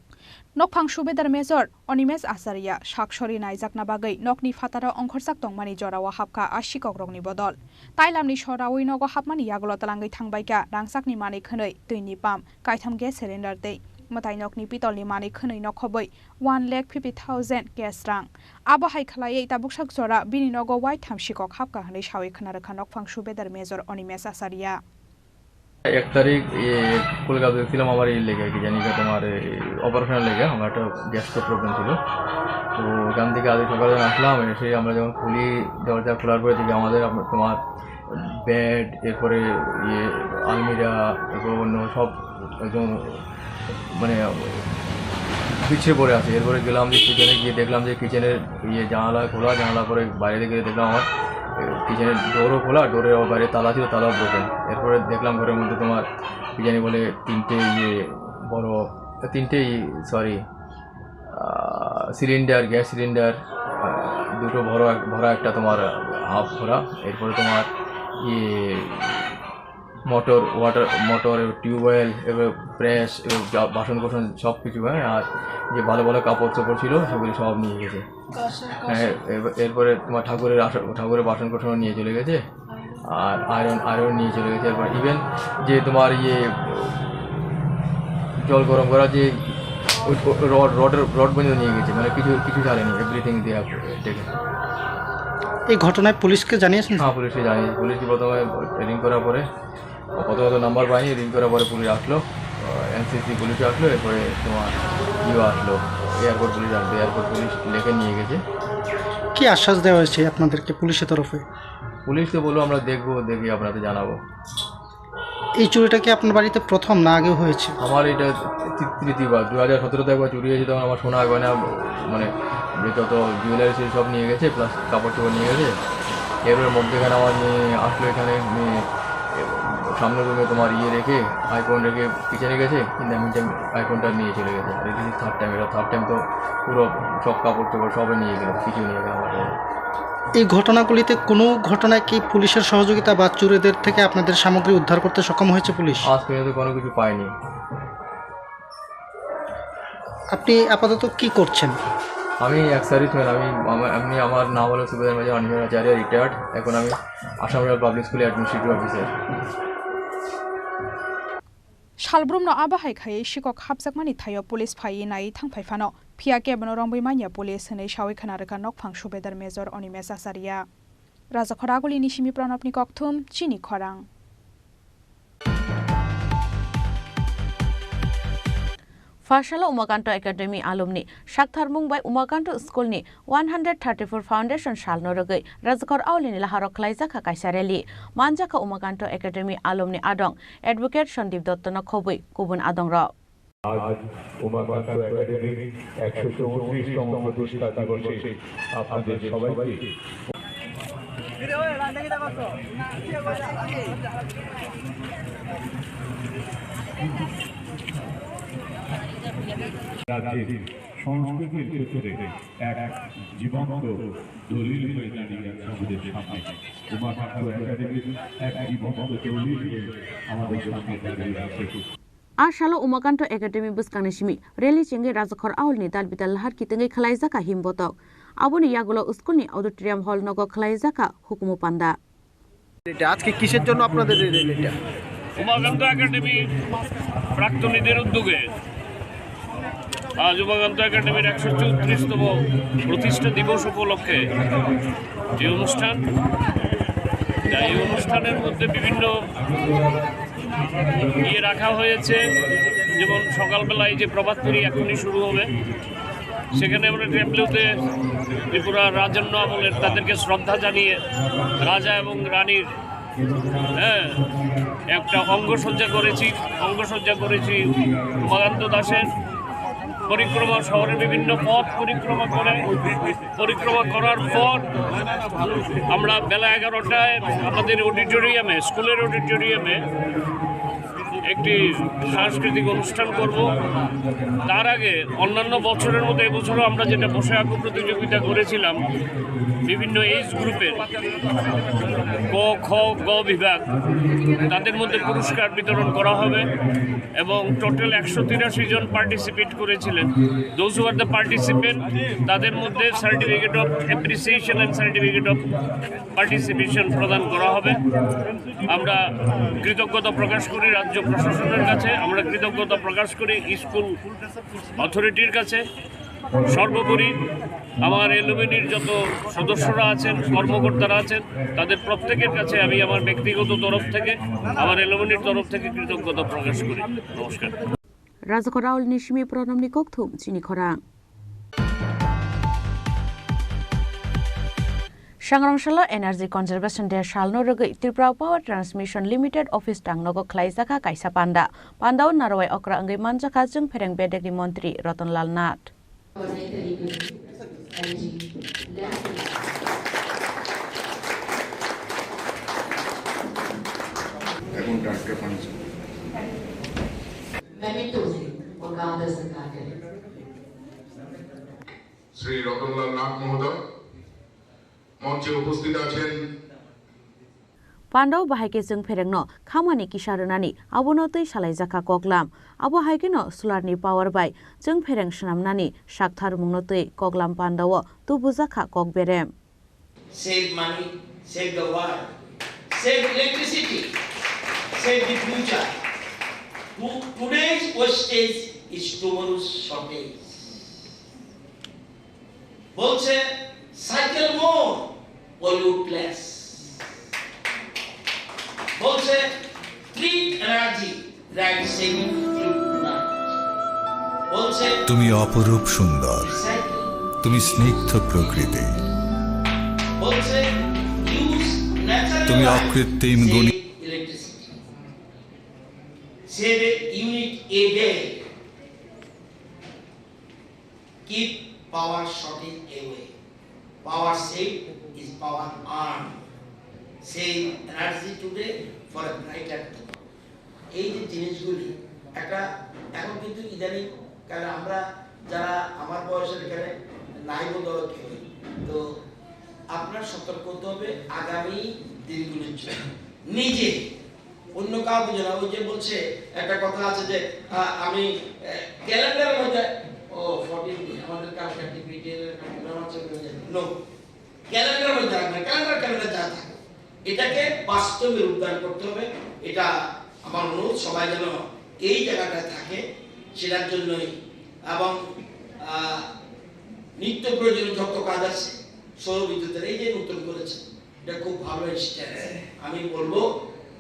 नकफां सुबेदार मेजर अनिमेश आचार्या साक्षरी नायजाकना बागै नकनि फातारा अंखरसाक तंमानि जरावा हाबका आशिকক रगनि बदल ताइलामनि सरावै नग हाबमानि यागल तलांगै थांबायका रांसाकनि मानै खनै दैनि पाम्प कायथाम गेस सिलिन्डार दै मताइ नकनि पितलनि मानै खनै नखबै 1,50,000 गेस रां आबहाय खलायै ताबुकसाक जरा बिनि नग वाइ थामशिকক हाबका हनै सावै खनारखा नकफां सुबेदार मेजर अनिमेश आचार्या 1 তারিখ কলকাতা গেছিলাম আমার এই লেগে কি জানি তোমার অপারেশন লেগে আমার একটা গ্যাস্ট্রো প্রবলেম ছিল তো ওখান থেকে আজ সকালে আসলাম এসে আমরা যখন খুলি দরজা খোলার পরে থেকে আমাদের তোমার বেড এরপরে আলমিরা এরপর অন্য সব একদম মানে পিছিয়ে পড়ে আছে এরপরে গেলাম যে কিচেনে গিয়ে দেখলাম যে কিচেনের জানালা খোলা জানালা করে বাইরে গিয়ে দেখলাম আমার কিচেনের ডোরও খোলা ডোরের বাইরে তালা ছিল তালাও ব্রোকেন এরপরে দেখলাম ঘরের মধ্যে তোমার কি জানি বলে তিনটে সিলিন্ডার গ্যাস সিলিন্ডার দুটো ভরা একটা তোমার হাফ ভরা এরপরে তোমার মোটর টিউবওয়েল এবার প্রেস বাসন কোসন সব কিছু হ্যাঁ আর যে ভালো ভালো কাপড় চোপড় ছিল সেগুলি সব নিয়ে গেছে হ্যাঁ এরপরে তোমার ঠাকুরের বাসন কোসনও নিয়ে চলে গেছে আর আয়রন নিয়ে চলে গেছে এরপর ইভেন যে তোমার জল গরম করা যে রড পর্যন্ত নিয়ে গেছে মানে কিছু জানেনি এভরিথিং দেওয়া ডেকে এই ঘটনায় পুলিশকে জানিয়েছেন? হ্যাঁ পুলিশকে জানিয়েছি পুলিশকে প্রথমে রিং করার পরে কত নাম্বার পাইনি রিং করার পরে পুলিশ আসলো এনসিসি পুলিশ আসলো এরপরে তোমার আসলো এয়ারপোর্ট পুলিশ আসলো এয়ারপোর্ট পুলিশ লেখে নিয়ে গেছে। কি আশ্বাস দেওয়া হয়েছে আপনাদেরকে পুলিশের তরফে? পুলিশ তো বললো আমরা দেখি আপনাদের জানাবো। এই চুরিটা কি আপনার বাড়িতে প্রথম না আগেও হয়েছে? আমার এটা তৃতীয়বার 2017-তে একবার চুরি হয়েছে তখন আমার সোনা গয়না মানে যে যত জুয়েলারি ছিল সব নিয়ে গেছে প্লাস কাপড় চোপড় নিয়ে গেছে এরপরে মধ্যেখানে আমার মেয়ে আসলো এখানে সামনের রুমে তোমার রেখে আইফোন রেখে কিচেনে গেছে কিন্তু আমি আইফোনটা নিয়ে চলে গেছে আর এটা থার্ড টাইম তো পুরো সব কাপড় চোপড় সবে নিয়ে গেল কিছু নিয়ে গেল আমার। এই ঘটনাগুলিতে কোনো ঘটনায় কি পুলিশের সহযোগিতা বা চোরেদের থেকে আপনাদের সামগ্রী উদ্ধার করতে সক্ষম হয়েছে পুলিশ? আজ পর্যন্ত কোনো কিছু পাইনি। আপনি আপাতত কি করছেন? আমি এক সার্ভিসম্যান আমি আমার নাম হলো সুবেদার মেজর অনিমেষ আচার্য রিটায়ার্ড এখন আমি আসাম রয়্যাল পাবলিক স্কুলে অ্যাডমিনিস্ট্রেটিভ অফিসার। শালব্রুমनो आबाहाय खायै शिকক हाबजाकमानि थायो पुलिस फायै नायै थांफायफानो फिया केबनो रंबैमानिया पुलिस होनै सावै खोनारखा नकफां सुबेदार मेजर अनिमेष आचार्या राजाखरागुलिनि सिमि प्रणबनि ककथुम चिनि खरां। फारसाला उमाकान्त एकाडेमी आलुमनि साकथार मुंबाई उमाकान्त स्कुलनि 134 फाउन्डेसन सालनो रगै राजखर आवलिनि लाहारक खलाइजाखा कायसा रेली मानजाखा उमाकान्त एकाडेमी आलुमनि आदं एडभोकेट सन्दीप दत्तन खबै गुबुन आदं र आज उमाकान्त एकाडेमी 134তম প্রতিষ্ঠা দিবসে আপনাদের সবাইকে রাজ্যের সংস্কৃতির ক্ষেত্রে এক জীবন্ত দলিল হয়ে দাঁড়িয়ে আছে আমাদের সামনে। উমাকান্ত একাডেমির এক জীবন্ত দলিল হয়ে আমাদের সামনে দাঁড়িয়ে আছে। आशालो उमाकान्त एकाडेमी बुस्कांनि सिमि रेली चिंगे राजखर आवलनि दालबिदाल लाहार कितंगै खलाइजाका हिमबतक आबोनि यागुलो स्कुलनि ऑडिटोरियाम हल नग खलाइजाका हुकुमु पान्दा। এটা আজকে কিসের জন্য আপনাদের এই রেলিটা? উমাকান্ত একাডেমি প্রাক্তনীদের উদ্যোগে আজ উমাকান্ত একাডেমির 134তম প্রতিষ্ঠা দিবস উপলক্ষে যে অনুষ্ঠান এই অনুষ্ঠানের মধ্যে বিভিন্ন ইয়ে রাখা হয়েছে, যেমন সকালবেলায় যে প্রভাত ফেরি এখনই শুরু হবে, সেখানে আমরা ট্যাবলেতে ত্রিপুরা রাজন্য আমলের তাদেরকে শ্রদ্ধা জানিয়ে রাজা এবং রানীর একটা অঙ্গসজ্জা করেছি উমাকান্ত দাসের পরিক্রমা, শহরের বিভিন্ন পথ পরিক্রমা করার পর আমরা বেলা 11টায় আমাদের অডিটোরিয়ামে, স্কুলের অডিটোরিয়ামে একটি সাংস্কৃতিক অনুষ্ঠান করব। তার আগে অন্যান্য বছরের মতো এবছরও আমরা যেটা বসে আঁকো প্রতিযোগিতা করেছিলাম, বিভিন্ন এজ গ্রুপের ক, খ, গ বিভাগ, তাদের মধ্যে পুরস্কার বিতরণ করা হবে এবং টোটাল 183 জন পার্টিসিপেট করেছিলেন। Those who are the participant, তাদের মধ্যে certificate of appreciation and certificate of participation প্রদান করা হবে। আমরা কৃতজ্ঞতা প্রকাশ করি রাজ্য প্রশাসনের কাছে, আমরা কৃতজ্ঞতা প্রকাশ করি স্কুল অথরিটির কাছে। সর্বোপরি আমার এলুমিনির যত সদস্যরা আছেন, কর্মকর্তারা আছেন, তাদের প্রত্যেকের কাছে আমি আমার ব্যক্তিগত তরফ থেকে, আমার এলুমিনির তরফ থেকে কৃতজ্ঞতা প্রকাশ করি। নমস্কার। রাজকরাউল নিশমি প্রণমনি ককথুম চিনি খরা सांग्रांशाला एनार्जी कन्जार्भेशन डे सालनो रगै Tripura power transmission limited office टांगनोगो खलाइजाखा काइसा पान्डाव नारवाय अक्रा अंगै मानजाखा जों फेरें बेडेगनि मन्त्री रतनलाल नाथ। श्री रतनलाल नाथ महोदय মঞ্চে উপস্থিত আছেন। पान्डाव बाहायके जों फेरेंनो खामानि किसारनानि आबोनो तै सालाइजाखा कगलाम आबो हायकेनो सोलारनि पावर बाय जों फेरें सनामनानि साकथार मुंनो तै कगलाम पान्डाव तुबुजाखा कगबेरेम। Save money, save the world, save electricity, save the future. Today's wastage is tomorrow's shortage. বলছে cycle more, pollute less. বলছে clean energy, right saving tonight. বলছে তুমি অপরূপ সুন্দর, তুমি স্নিগ্ধ প্রকৃতি, বলছে use natural তুমি অকৃত্রিম গুণী, electricity. Save a unit a day. Keep power shortage away. Power saved is power earned. Save energy today for a brighter tomorrow. এই যে জিনিসগুলি একটা এখন কিন্তু ইদানিং, কারণ আমরা যারা আমার বয়সের এখানে নাইব দল কেউ, তো আপনার সতর্ক হতে হবে আগামী দিনগুলির জন্য, নিজে অন্য কাউকে জানা। ওই যে বলছে একটা কথা আছে যে আমি ক্যালেন্ডারের মধ্যে আমাদের কালকে ক্যালেন্ডার মধ্যে রাখবেন, ক্যালেন্ডার যা থাকে এটাকে বাস্তবে রূপদান করতে হবে। এটা আমার অনুরোধ, সবাই যেন এই জায়গাটায় থাকে সেটার জন্যই। এবং নিত্য প্রয়োজনীয় যত কাজ আছে সৌর বিদ্যুতের এই যে নতুন করেছে, এটা খুব ভালো ইনস্ট্যান্স। আমি বলবো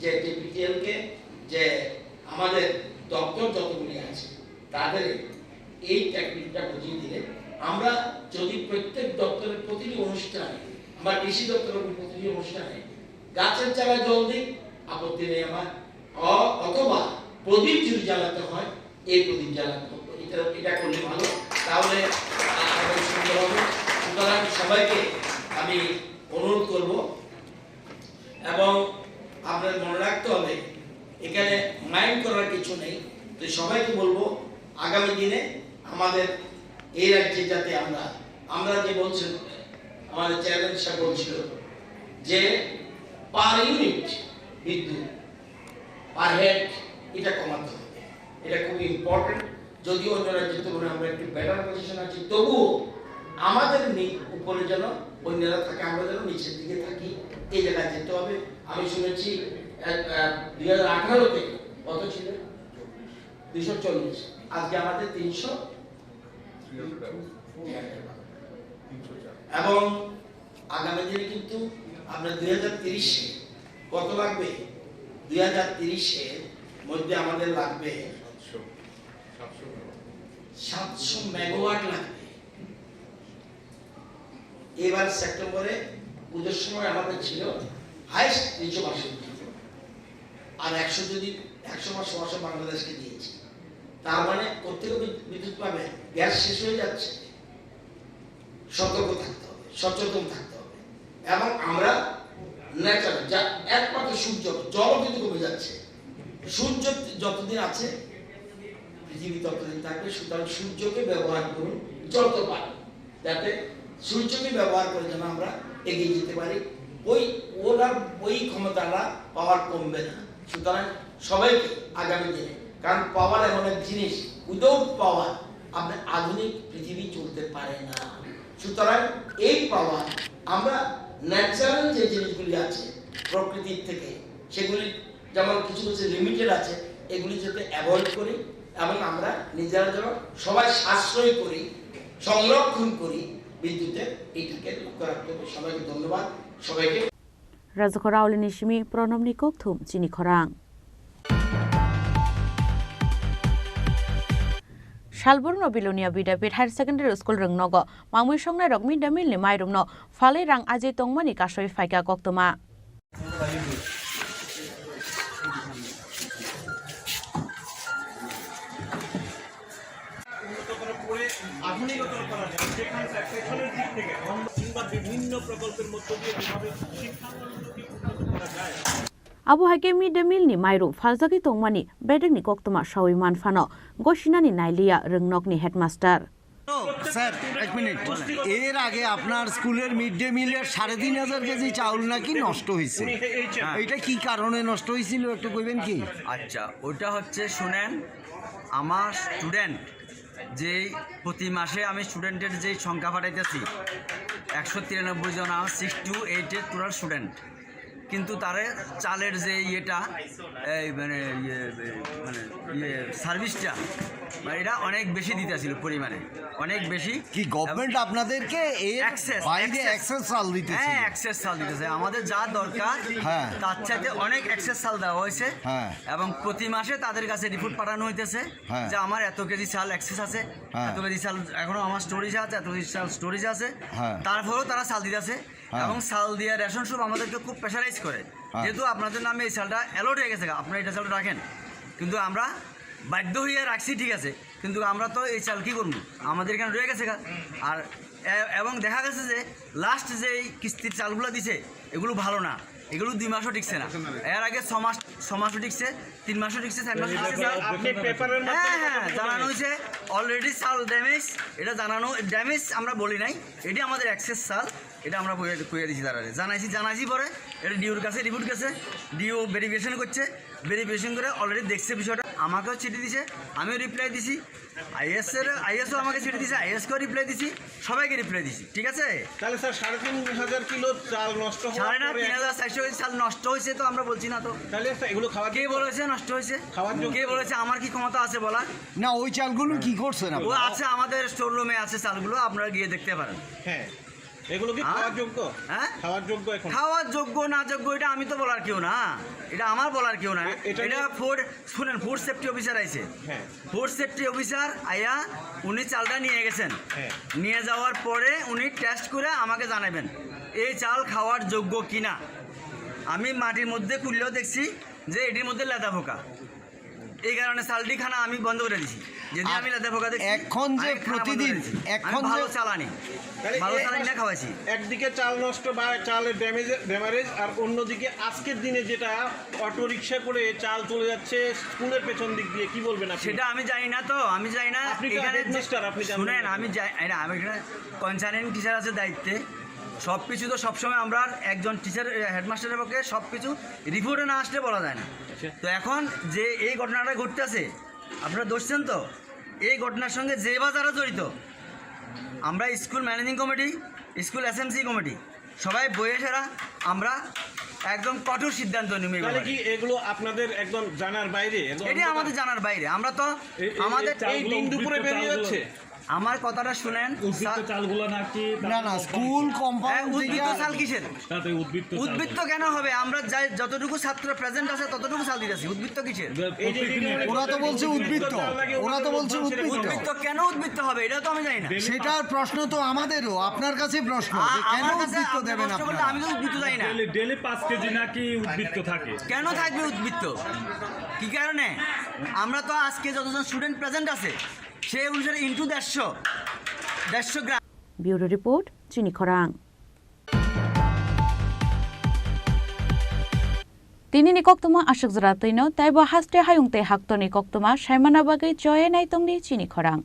যে টিপিটিএলকে, যে আমাদের দপ্তর যতগুলি আছে তাদের এই টেকনিকটা বুঝিয়ে দিলে আমরা যদি প্রত্যেক দপ্তরের প্রতিটি অনুষ্ঠানে, আমরা কৃষি দপ্তরের প্রতিটি অনুষ্ঠানে গাছের চারায় জল দিই, আপত্তি নেই আমার, অথবা প্রদীপ যদি জ্বালাতে হয় এই প্রদীপ জ্বালাতে হবে। এটা করলে ভালো, তাহলে সুন্দর হবে। সুতরাং সবাইকে আমি অনুরোধ করব, এবং আপনার মনে রাখতে হবে এখানে মাইন্ড করার কিছু নেই। তো সবাইকে বলবো আগামী দিনে আমাদের এই রাজ্যে যাতে আমরা যে বলছেন, আমাদের চেয়ারম্যান সাহেব বলছিল যে পার ইউনিট বিদ্যুৎ, পার হেড এটা কমাতে হবে। এটা খুব ইম্পর্টেন্ট। যদিও অন্য রাজ্যের তুলনায় আমরা একটু বেটার পজিশন আছি, তবুও আমাদের উপরে যেন অন্যরা থাকে, আমরা যেন নিচের দিকে থাকি, এই জায়গায় যেতে হবে। আমি শুনেছি 2018-তে কত ছিল? 240, আজকে আমাদের 300, এবং আগামী দিনে কিন্তু আপনার 2030-এ কত লাগবে? 2030-এ মধ্যে আমাদের লাগবে 700 মেগাওয়াট লাগবে। এবার সেপ্টেম্বরে পুজোর সময় আমাদের ছিল হাইস্ট 362, আর 100 যদি 100 মাস সমস্যা বাংলাদেশকে দিয়েছি, তার মানে কোথেকে বিদ্যুৎ পাবে? গ্যাস শেষ হয়ে যাচ্ছে। সতর্ক থাকতে হবে, সচেতন থাকতে হবে, এবং আমরা ন্যাচারাল যা একমাত্র সূর্য, জল কিন্তু কমে যাচ্ছে, সূর্য যতদিন আছে পৃথিবী ততদিন থাকবে। সুতরাং সূর্যকে ব্যবহার করুন যত পারেন, যাতে সূর্যকে ব্যবহার করে যেন আমরা এগিয়ে যেতে পারি। ওই ক্ষমতাটা পাওয়ার কমবে না। সুতরাং সবাইকে আগামী দিনে, কারণ পাওয়ার এমন এক জিনিস, উইদাউট পাওয়ার আপনি আধুনিক পৃথিবী চলতে পারে না। সুতরাং এই পাওয়ার আমরা ন্যাচারাল যে জিনিসগুলি আছে প্রকৃতির থেকে, সেগুলি যেমন কিছু কিছু লিমিটেড আছে, এগুলি যাতে অ্যাভয়েড করি এবং আমরা নিজেরা যেন সবাই সাশ্রয় করি, সংরক্ষণ করি বিদ্যুতের, এইটাকে লক্ষ্য রাখতে হবে। সবাইকে ধন্যবাদ। সবাইকে রাজখরা অলিনিসিমি প্রণবনি ককথুম চিনি খরাং শালবর্ণ Belonia Vidyapith higher secondary school রংনগ মামুই সংনাই রক mid day meal ni mairumno falai rang aje tongmani kasoi faika koktoma Abu hake mid day meal ni mairum falzaki tongmani bedeng ni koktoma shawi manfano goshinani nailia rengnok ni headmaster sir এক minute, এর আগে আপনার স্কুলের mid day মিলের 3,500 KG চাউল নাকি নষ্ট হয়েছে, এটা কি কারণে নষ্ট হয়েছিল একটু কইবেন কি? আচ্ছা, ওটা হচ্ছে শুনেন, আমার স্টুডেন্ট যেই প্রতি মাসে আমি স্টুডেন্টের যেই সংখ্যা পাঠাইতেছি 193 জন, আমার 6 to 8 এর টোটাল স্টুডেন্ট, কিন্তু তারে চালের যে ইয়েটা মানে সার্ভিসটা এটা অনেক বেশি দিতেছিল, পরিমাণে অনেক বেশি। কি গভর্নমেন্ট আপনাদেরকে এর বাইরে এক্সেস চাল দিতেছে? হ্যাঁ, এক্সেস চাল দিতেছে, আমাদের যা দরকার তার চাইতে অনেক এক্সেস চাল দেওয়া হয়েছে, এবং প্রতি মাসে তাদের কাছে রিপোর্ট পাঠানো হইতেছে যে আমার এত কেজি চাল এক্সেস আছে, এত কেজি চাল এখনো আমার স্টোরেজ আছে, এত কেজি চাল স্টোরেজ আছে, তারপরেও তারা চাল দিতেছে। এবং চাল দিয়ে রেশন সব আমাদেরকে খুব প্রেশারাইজ করে, যেহেতু আপনাদের নামে এই চালটা অ্যালোট হয়ে গেছে, আপনারা এটা চালটা রাখেন, কিন্তু আমরা বাধ্য হয়ে রাখছি, ঠিক আছে, কিন্তু আমরা তো এই চাল কী করবো, আমাদের এখানে রয়ে গেছে। আর এবং দেখা গেছে যে লাস্ট যে কিস্তির চালগুলো দিছে এগুলো ভালো না, এগুলো 2 মাসও টিকছে না, এর আগে 6 মাসও টিকছে, 3 মাসও টিকছে, 4 মাসও টিকছে। হ্যাঁ, জানানো হয়েছে অলরেডি চাল ড্যামেজ, এটা জানানো ড্যামেজ আমরা বলি নাই, এটি আমাদের অ্যাক্সেস চাল, এটা আমরা কইয়া দিয়েছি, তারা জানাইছি পরে এটা ডিওর কাছে রিপোর্ট গেছে, ডিও ভেরিফিকেশন করছে, ভেরিফিকেশন করে অলরেডি দেখছে বিষয়টা, আমাকেও চিঠি দিছে, আমিও রিপ্লাই দিছি, আইএসও আমাকে চিঠি দিছে, আইএসকেও রিপ্লাই দিছি, সবাইকে রিপ্লাই দিছি, ঠিক আছে। তাহলে স্যার 3,500 কিলো চাল নষ্ট হওয়ার পরে 3,400 কেজি চাল নষ্ট হয়েছে, তো আমরা বলছি না তো, তাহলে এগুলো খাওয়া কে বলেছে নষ্ট হয়েছে? কে বলেছে? আমার কি ক্ষমতা আছে বলার? না, ওই চালগুলো কি করছেন? ও আছে আমাদের স্টোর রুমে আছে চালগুলো, আপনারা গিয়ে দেখতে পারেন। হ্যাঁ, এগুলো কি খাওয়ার যোগ্য? হ্যাঁ, খাওয়ার যোগ্য? এখন খাওয়ার যোগ্য না যোগ্য এটা আমি তো বলার কেউ না, এটা আমার বলার কেউ না, এটা শুনেন, ফুড সেফটি অফিসার আইছে, ফুড সেফটি অফিসার আইয়া উনি চালটা নিয়ে গেছেন, নিয়ে যাওয়ার পরে উনি টেস্ট করে আমাকে জানাবেন এই চাল খাওয়ার যোগ্য কিনা। আমি মাটির মধ্যে খুললেও দেখছি যে এটির মধ্যে লেদা পোকা, এই কারণে চালটি খানা আমি বন্ধ করে দিছি, যদি আমি লেদা পোকা দেখছি। এখন যে প্রতিদিন ভালো চালানি না খাওয়াইছি, একদিকে চাল নষ্ট বা চালের ড্যামেজ, আর অন্যদিকে আজকের দিনে যেটা অটো রিক্সা করে চাল চলে যাচ্ছে স্কুলের পেছন দিক দিয়ে, কি বলবেন আপনি? সেটা আমি জানি না, তো আমি জানি না, এখানে শুনেন, আমি এখানে কনসার্নিং টিচার আছে দায়িত্বে, সব কিছু তো সবসময় আমরা একজন টিচার হেডমাস্টারের পক্ষে সব কিছু রিপোর্টে না আসলে বলা যায় না। তো এখন যে এই ঘটনাটা ঘটতেছে, আপনারা ধরছেন তো, এই ঘটনার সঙ্গে যে বা যারা জড়িত, আমরা school managing committee, school SMC committee সবাই বইয়ে সেরা আমরা একদম কঠোর সিদ্ধান্ত নিই। তাহলে কি এগুলো আপনাদের একদম জানার বাইরে? এটি আমাদের জানার বাইরে, আমরা তো আমাদের এই দিন দুপুরে বেরিয়ে যাচ্ছে, আমার কথাটা শুনেন। চালগুলো নাকি না স্কুল কম্পাউন্ড উদ্বৃত্ত চাল কিসের? তাতে উদ্বৃত্ত কেন হবে? আমরা যতটুকু ছাত্র প্রেজেন্ট আছে ততটুকু চাল দিতেছি। উদ্বৃত্ত কিসের? ওরা তো বলছে উদ্বৃত্ত। উদ্বৃত্ত কেন উদ্বৃত্ত হবে এটা তো আমি জানি না। সেটার প্রশ্ন তো আমাদেরও, আপনার কাছে প্রশ্ন কেন উদ্বৃত্ত দেবেন আপনারা? আমি তো উদ্বৃত্ত জানি না। ডেলি 5 কেজি নাকি উদ্বৃত্ত থাকে। কেন থাকবে উদ্বৃত্ত? কি কারণে? আমরা তো আজকে যতজন স্টুডেন্ট প্রেজেন্ট আছে সেই অনুসারে ইন্টু 150 গ্রাম। ব্যুরো রিপোর্ট, চিনি খরাং। Tinini koktuma ashik zratino taibo haste hayungte haktoni koktuma shaimana bagai joye naitongni chini khorang.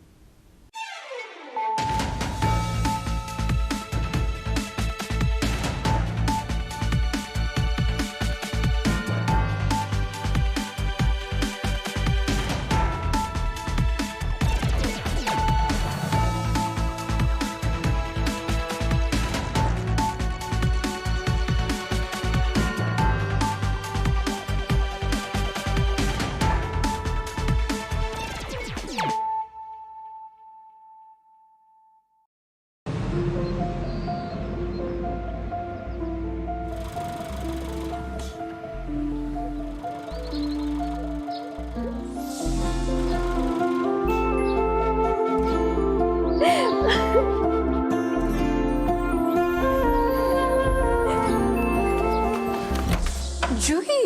Juhi,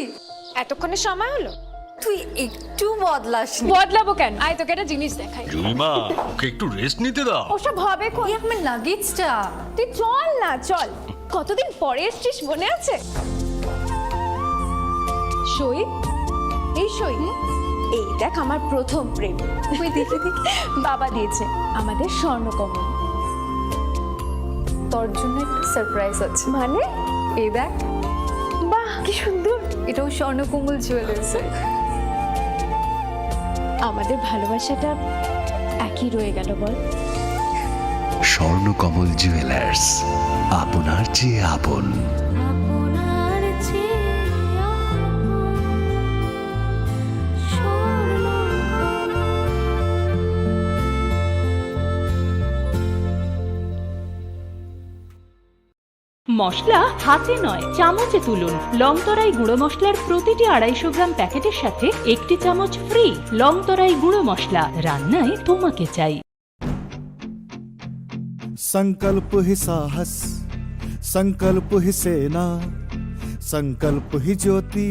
এতক্ষণে সময় হলো? তুই একটু বদলাসনি। বদলাবো কেন? আয় তোকে একটা জিনিস দেখাই। জুইমা, ওকে একটু রেস্ট নিতে দাও। ওসব হবে কোন? আমার লাগেজটা। তুই চল না, চল। কতদিন পরে এসেছিস মনে আছে? সই, এই সই। এই দেখ আমার প্রথম প্রেম। তুই দেখে দেখ, বাবা দিয়েছে আমাদের স্বর্ণকমল। তোর জন্য একটা সারপ্রাইজ আছে। মানে? এই দেখ। বাহ, কি সুন্দর। এটাও স্বর্ণকমল জুয়েলার্সে। আমাদের ভালোবাসাটা একই রয়ে গেল বল। স্বর্ণকমল জুয়েলার্স, আপনার চেয়ে আপন। মশলা হাতে নয় চামচে তুলুন। লংতরাই গুঁড়ো মশলার প্রতিটি 250 গ্রাম প্যাকেটের সাথে 1 চামচ ফ্রি। লংতরাই গুঁড়ো মশলা, রান্নায় তোমাকে চাই। संकल्प ही साहस, संकल्प ही सेना, संकल्प ही ज्योति,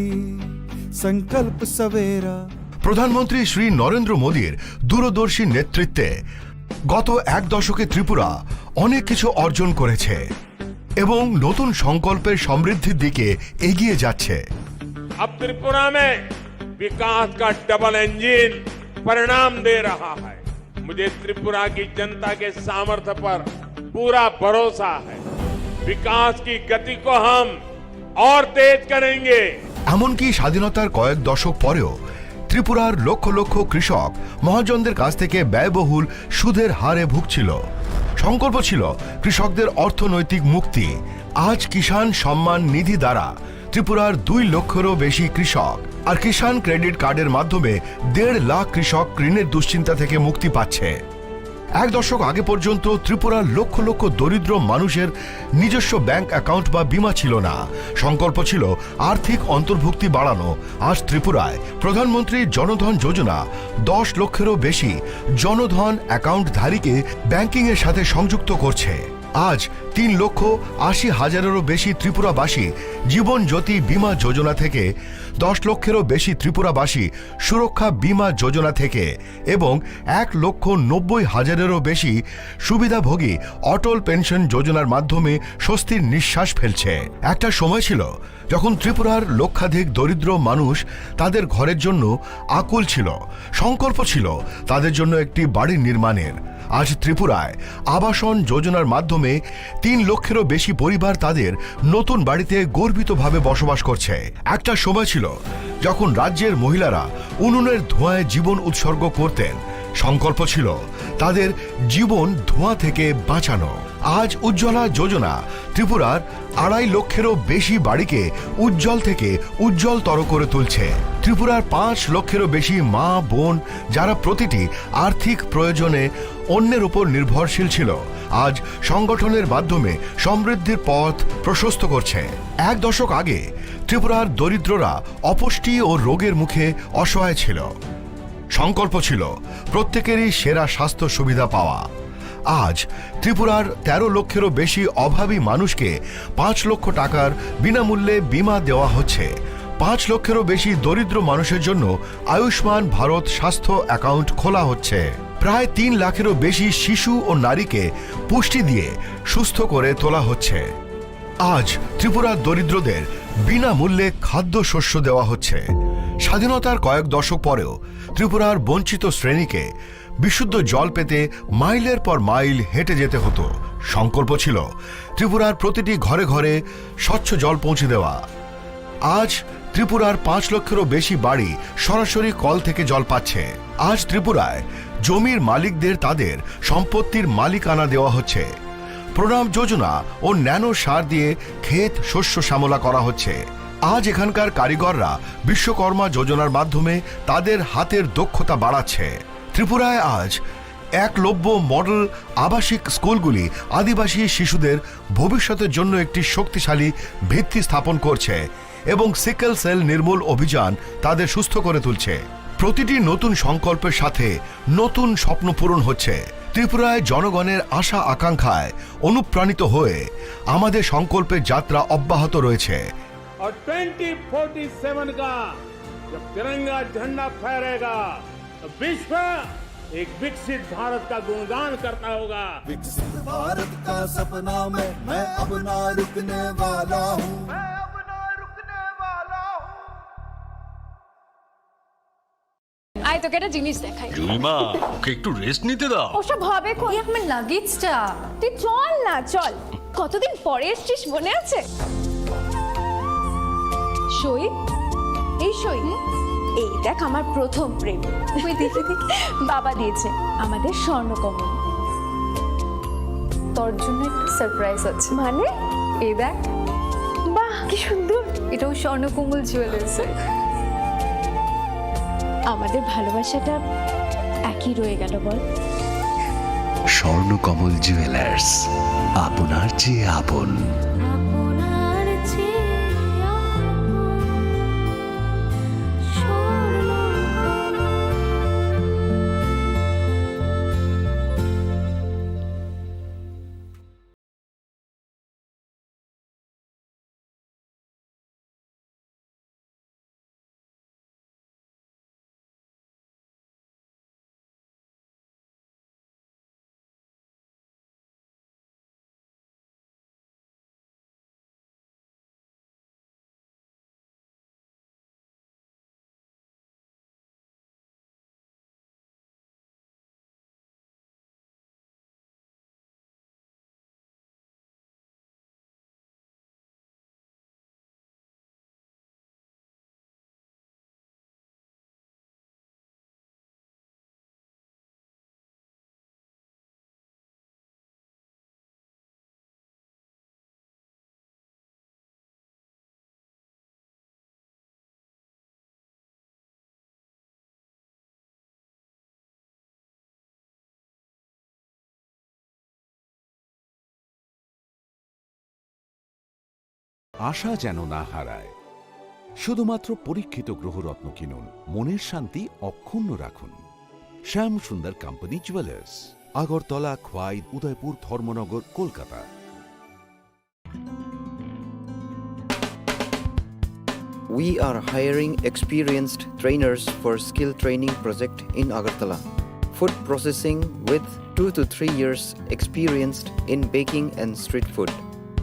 संकल्प सवेरा। প্রধানমন্ত্রী শ্রী নরেন্দ্র মোদীর দূরদর্শী নেতৃত্বে গত 1 দশকে ত্রিপুরা অনেক কিছু অর্জন করেছে এবং নতুন সংকল্পের সমৃদ্ধির দিকে এগিয়ে যাচ্ছে। अब त्रिपुरा में विकास का डबल इंजन परिणाम दे रहा है। मुझे त्रिपुरा की जनता के सामर्थ्य पर पूरा भरोसा है। विकास की गति को हम और तेज करेंगे। এমনকি স্বাধীনতার কয়েক দশক পরেও ত্রিপুরার লক্ষ লক্ষ কৃষক মহাজনদের কাছ থেকে ব্যয়বহুল সুদের হারে ভুগছিল। সংকল্প ছিল কৃষকদের অর্থনৈতিক মুক্তি। আজ কিষাণ সম্মান নিধি দ্বারা ত্রিপুরার 2 লক্ষেরও বেশি কৃষক আর কিষাণ ক্রেডিট কার্ডের মাধ্যমে 1.5 লাখ কৃষক ঋণের দুশ্চিন্তা থেকে মুক্তি পাচ্ছে। 1 দশক আগে পর্যন্ত ত্রিপুরার লক্ষ লক্ষ দরিদ্র মানুষের নিজস্ব ব্যাংক অ্যাকাউন্ট বা বীমা ছিল না। সংকল্প ছিল আর্থিক অন্তর্ভুক্তি বাড়ানো। আজ ত্রিপুরায় প্রধানমন্ত্রী জনধন যোজনা 10 লক্ষেরও বেশি জনধন অ্যাকাউন্টধারীকে ব্যাংকিংয়ের সাথে সংযুক্ত করছে। আজ 3,80,000-এরও বেশি ত্রিপুরাবাসী জীবন জ্যোতি বীমা যোজনা থেকে, 10 লক্ষেরও বেশি ত্রিপুরাবাসী সুরক্ষা বীমা যোজনা থেকে এবং 1,90,000-এরও বেশি সুবিধাভোগী অটল পেনশন যোজনার মাধ্যমে স্বস্তির নিঃশ্বাস ফেলছে। একটা সময় ছিল যখন ত্রিপুরার লক্ষাধিক দরিদ্র মানুষ তাদের ঘরের জন্য আকুল ছিল। সংকল্প ছিল তাদের জন্য একটি বাড়ি নির্মাণের। আজ ত্রিপুরায় আবাসন যোজনার মাধ্যমে 3 লক্ষেরও বেশি পরিবার তাদের নতুন বাড়িতে গর্বিতভাবে বসবাস করছে। একটা সময় ছিল যখন রাজ্যের মহিলারা উনুনের ধোঁয়ায় জীবন উৎসর্গ করতেন। সংকল্প ছিল তাদের জীবন ধোঁয়া থেকে বাঁচানো। আজ উজ্জ্বলা যোজনা ত্রিপুরার 2.5 লক্ষেরও বেশি বাড়িকে উজ্জ্বল থেকে উজ্জ্বলতর করে তুলছে। ত্রিপুরার 5 লক্ষেরও বেশি মা বোন যারা প্রতিটি আর্থিক প্রয়োজনে অন্যের উপর নির্ভরশীল ছিল, আজ সংগঠনের মাধ্যমে সমৃদ্ধির পথ প্রশস্ত করছে। 1 দশক আগে ত্রিপুরার দরিদ্ররা অপুষ্টি ও রোগের মুখে অসহায় ছিল। সংকল্প ছিল প্রত্যেকেরই সেরা স্বাস্থ্য সুবিধা পাওয়া। আজ ত্রিপুরার 13 লক্ষেরও বেশি অভাবী মানুষকে 5 লক্ষ টাকার বিনামূল্যে বীমা দেওয়া হচ্ছে। 5 লক্ষেরও বেশি দরিদ্র মানুষের জন্য আয়ুষ্মান ভারত স্বাস্থ্য অ্যাকাউন্ট খোলা হচ্ছে। প্রায় 3 লাখেরও বেশি শিশু ও নারীকে পুষ্টি দিয়ে সুস্থ করে তোলা হচ্ছে। আজ ত্রিপুরার দরিদ্রদের বিনামূল্যে খাদ্যশস্য দেওয়া হচ্ছে। স্বাধীনতার কয়েক দশক পরেও ত্রিপুরার বঞ্চিত শ্রেণীকে বিশুদ্ধ জল পেতে মাইলের পর মাইল হেঁটে যেতে হতো। সংকল্প ছিল ত্রিপুরার প্রতিটি ঘরে ঘরে স্বচ্ছ জল পৌঁছে দেওয়া। আজ ত্রিপুরার 5 লক্ষেরও বেশি বাড়ি সরাসরি কল থেকে জল পাচ্ছে। আজ ত্রিপুরায় জমির মালিকদের তাদের সম্পত্তির মালিকানা দেওয়া হচ্ছে। প্রণাম যোজনা ও ন্যানো সার দিয়ে ক্ষেত শস্য শ্যামলা করা হচ্ছে। আজ এখানকার কারিগররা বিশ্বকর্মা যোজনার মাধ্যমে তাদের হাতের দক্ষতা বাড়াচ্ছে। ত্রিপুরায় আজ একলব্য মডেল আবাসিক স্কুলগুলি আদিবাসী শিশুদের ভবিষ্যতের জন্য একটি শক্তিশালী ভিত্তি স্থাপন করছে এবং সিকেল সেল নির্মূল অভিযান তাদের সুস্থ করে তুলছে। প্রতিটি নতুন সংকল্পের সাথে নতুন স্বপ্ন পূরণ হচ্ছে। ত্রিপুরায় জনগণের আশা আকাঙ্ক্ষায় অনুপ্রাণিত হয়ে আমাদের সংকল্পের যাত্রা অব্যাহত রয়েছে। और 2047 का जब तिरंगा झंडा फहरेगा तो विश्व एक विकसित भारत का गुणगान करता होगा। विकसित भारत का सपना मैं अब ना रुकने वाला हूँ। আয় তোকে একটা জিনিস দেখাই। জুইমা, ওকে একটু রেস্ট নিতে দাও। ওসব হবে কোন? এই আমার লাগেজটা। তুই চল না, চল। কতদিন পরে এসেছিস মনে আছে? সই, এই সই, এই দেখ আমার প্রথম প্রেম। ওই দেখে বাবা দিয়েছে আমাদের স্বর্ণকমল। তোর জন্য একটা সারপ্রাইজ আছে। মানে? এই দেখ। বাহ কি সুন্দর। এটাও স্বর্ণকমল জুয়েলার্সের। আমাদের ভালোবাসাটা একই রয়ে গেল বল। স্বর্ণকমল জুয়েলার্স, আপনার চেয়ে আপন। আশা যেন না হারায়। শুধুমাত্র পরীক্ষিত গ্রহরত্ন কিনুন, মনের শান্তি অক্ষুণ্ণ রাখুন। শ্যাম সুন্দর company jewellers, Agartala, Khowai, Udaipur, Dharmanagar, Kolkata. We are hiring experienced trainers for skill training project in Agartala. Food processing with 2 to 3 years experienced in baking and street food.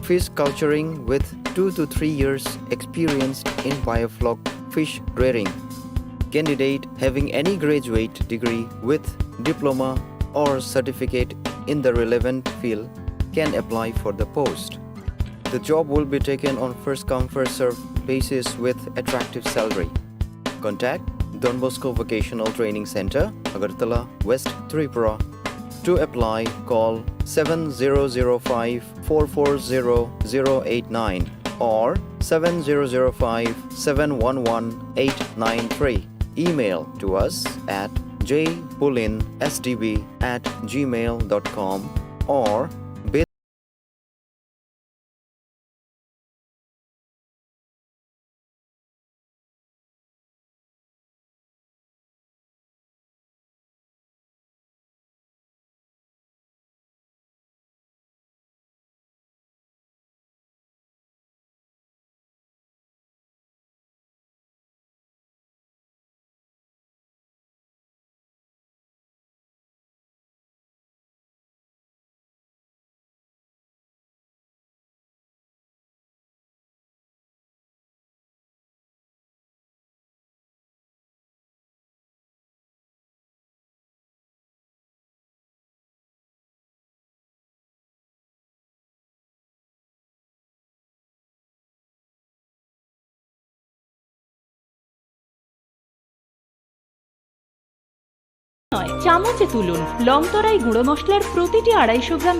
Fish culturing with 2 to 3 years experienced in biofloc fish rearing. Candidate having any graduate degree with diploma or certificate in the relevant field can apply for the post. The job will be taken on first come first serve basis with attractive salary. Contact Don Bosco Vocational Training Center, Agartala, West Tripura. To apply, call 7005 440 089 or 7005 711 893. Email to us at jbullinsdb@gmail.com or চামচে তুলুন লংতরাই গুঁড়ো মশলার প্রতিটি 250 গ্রাম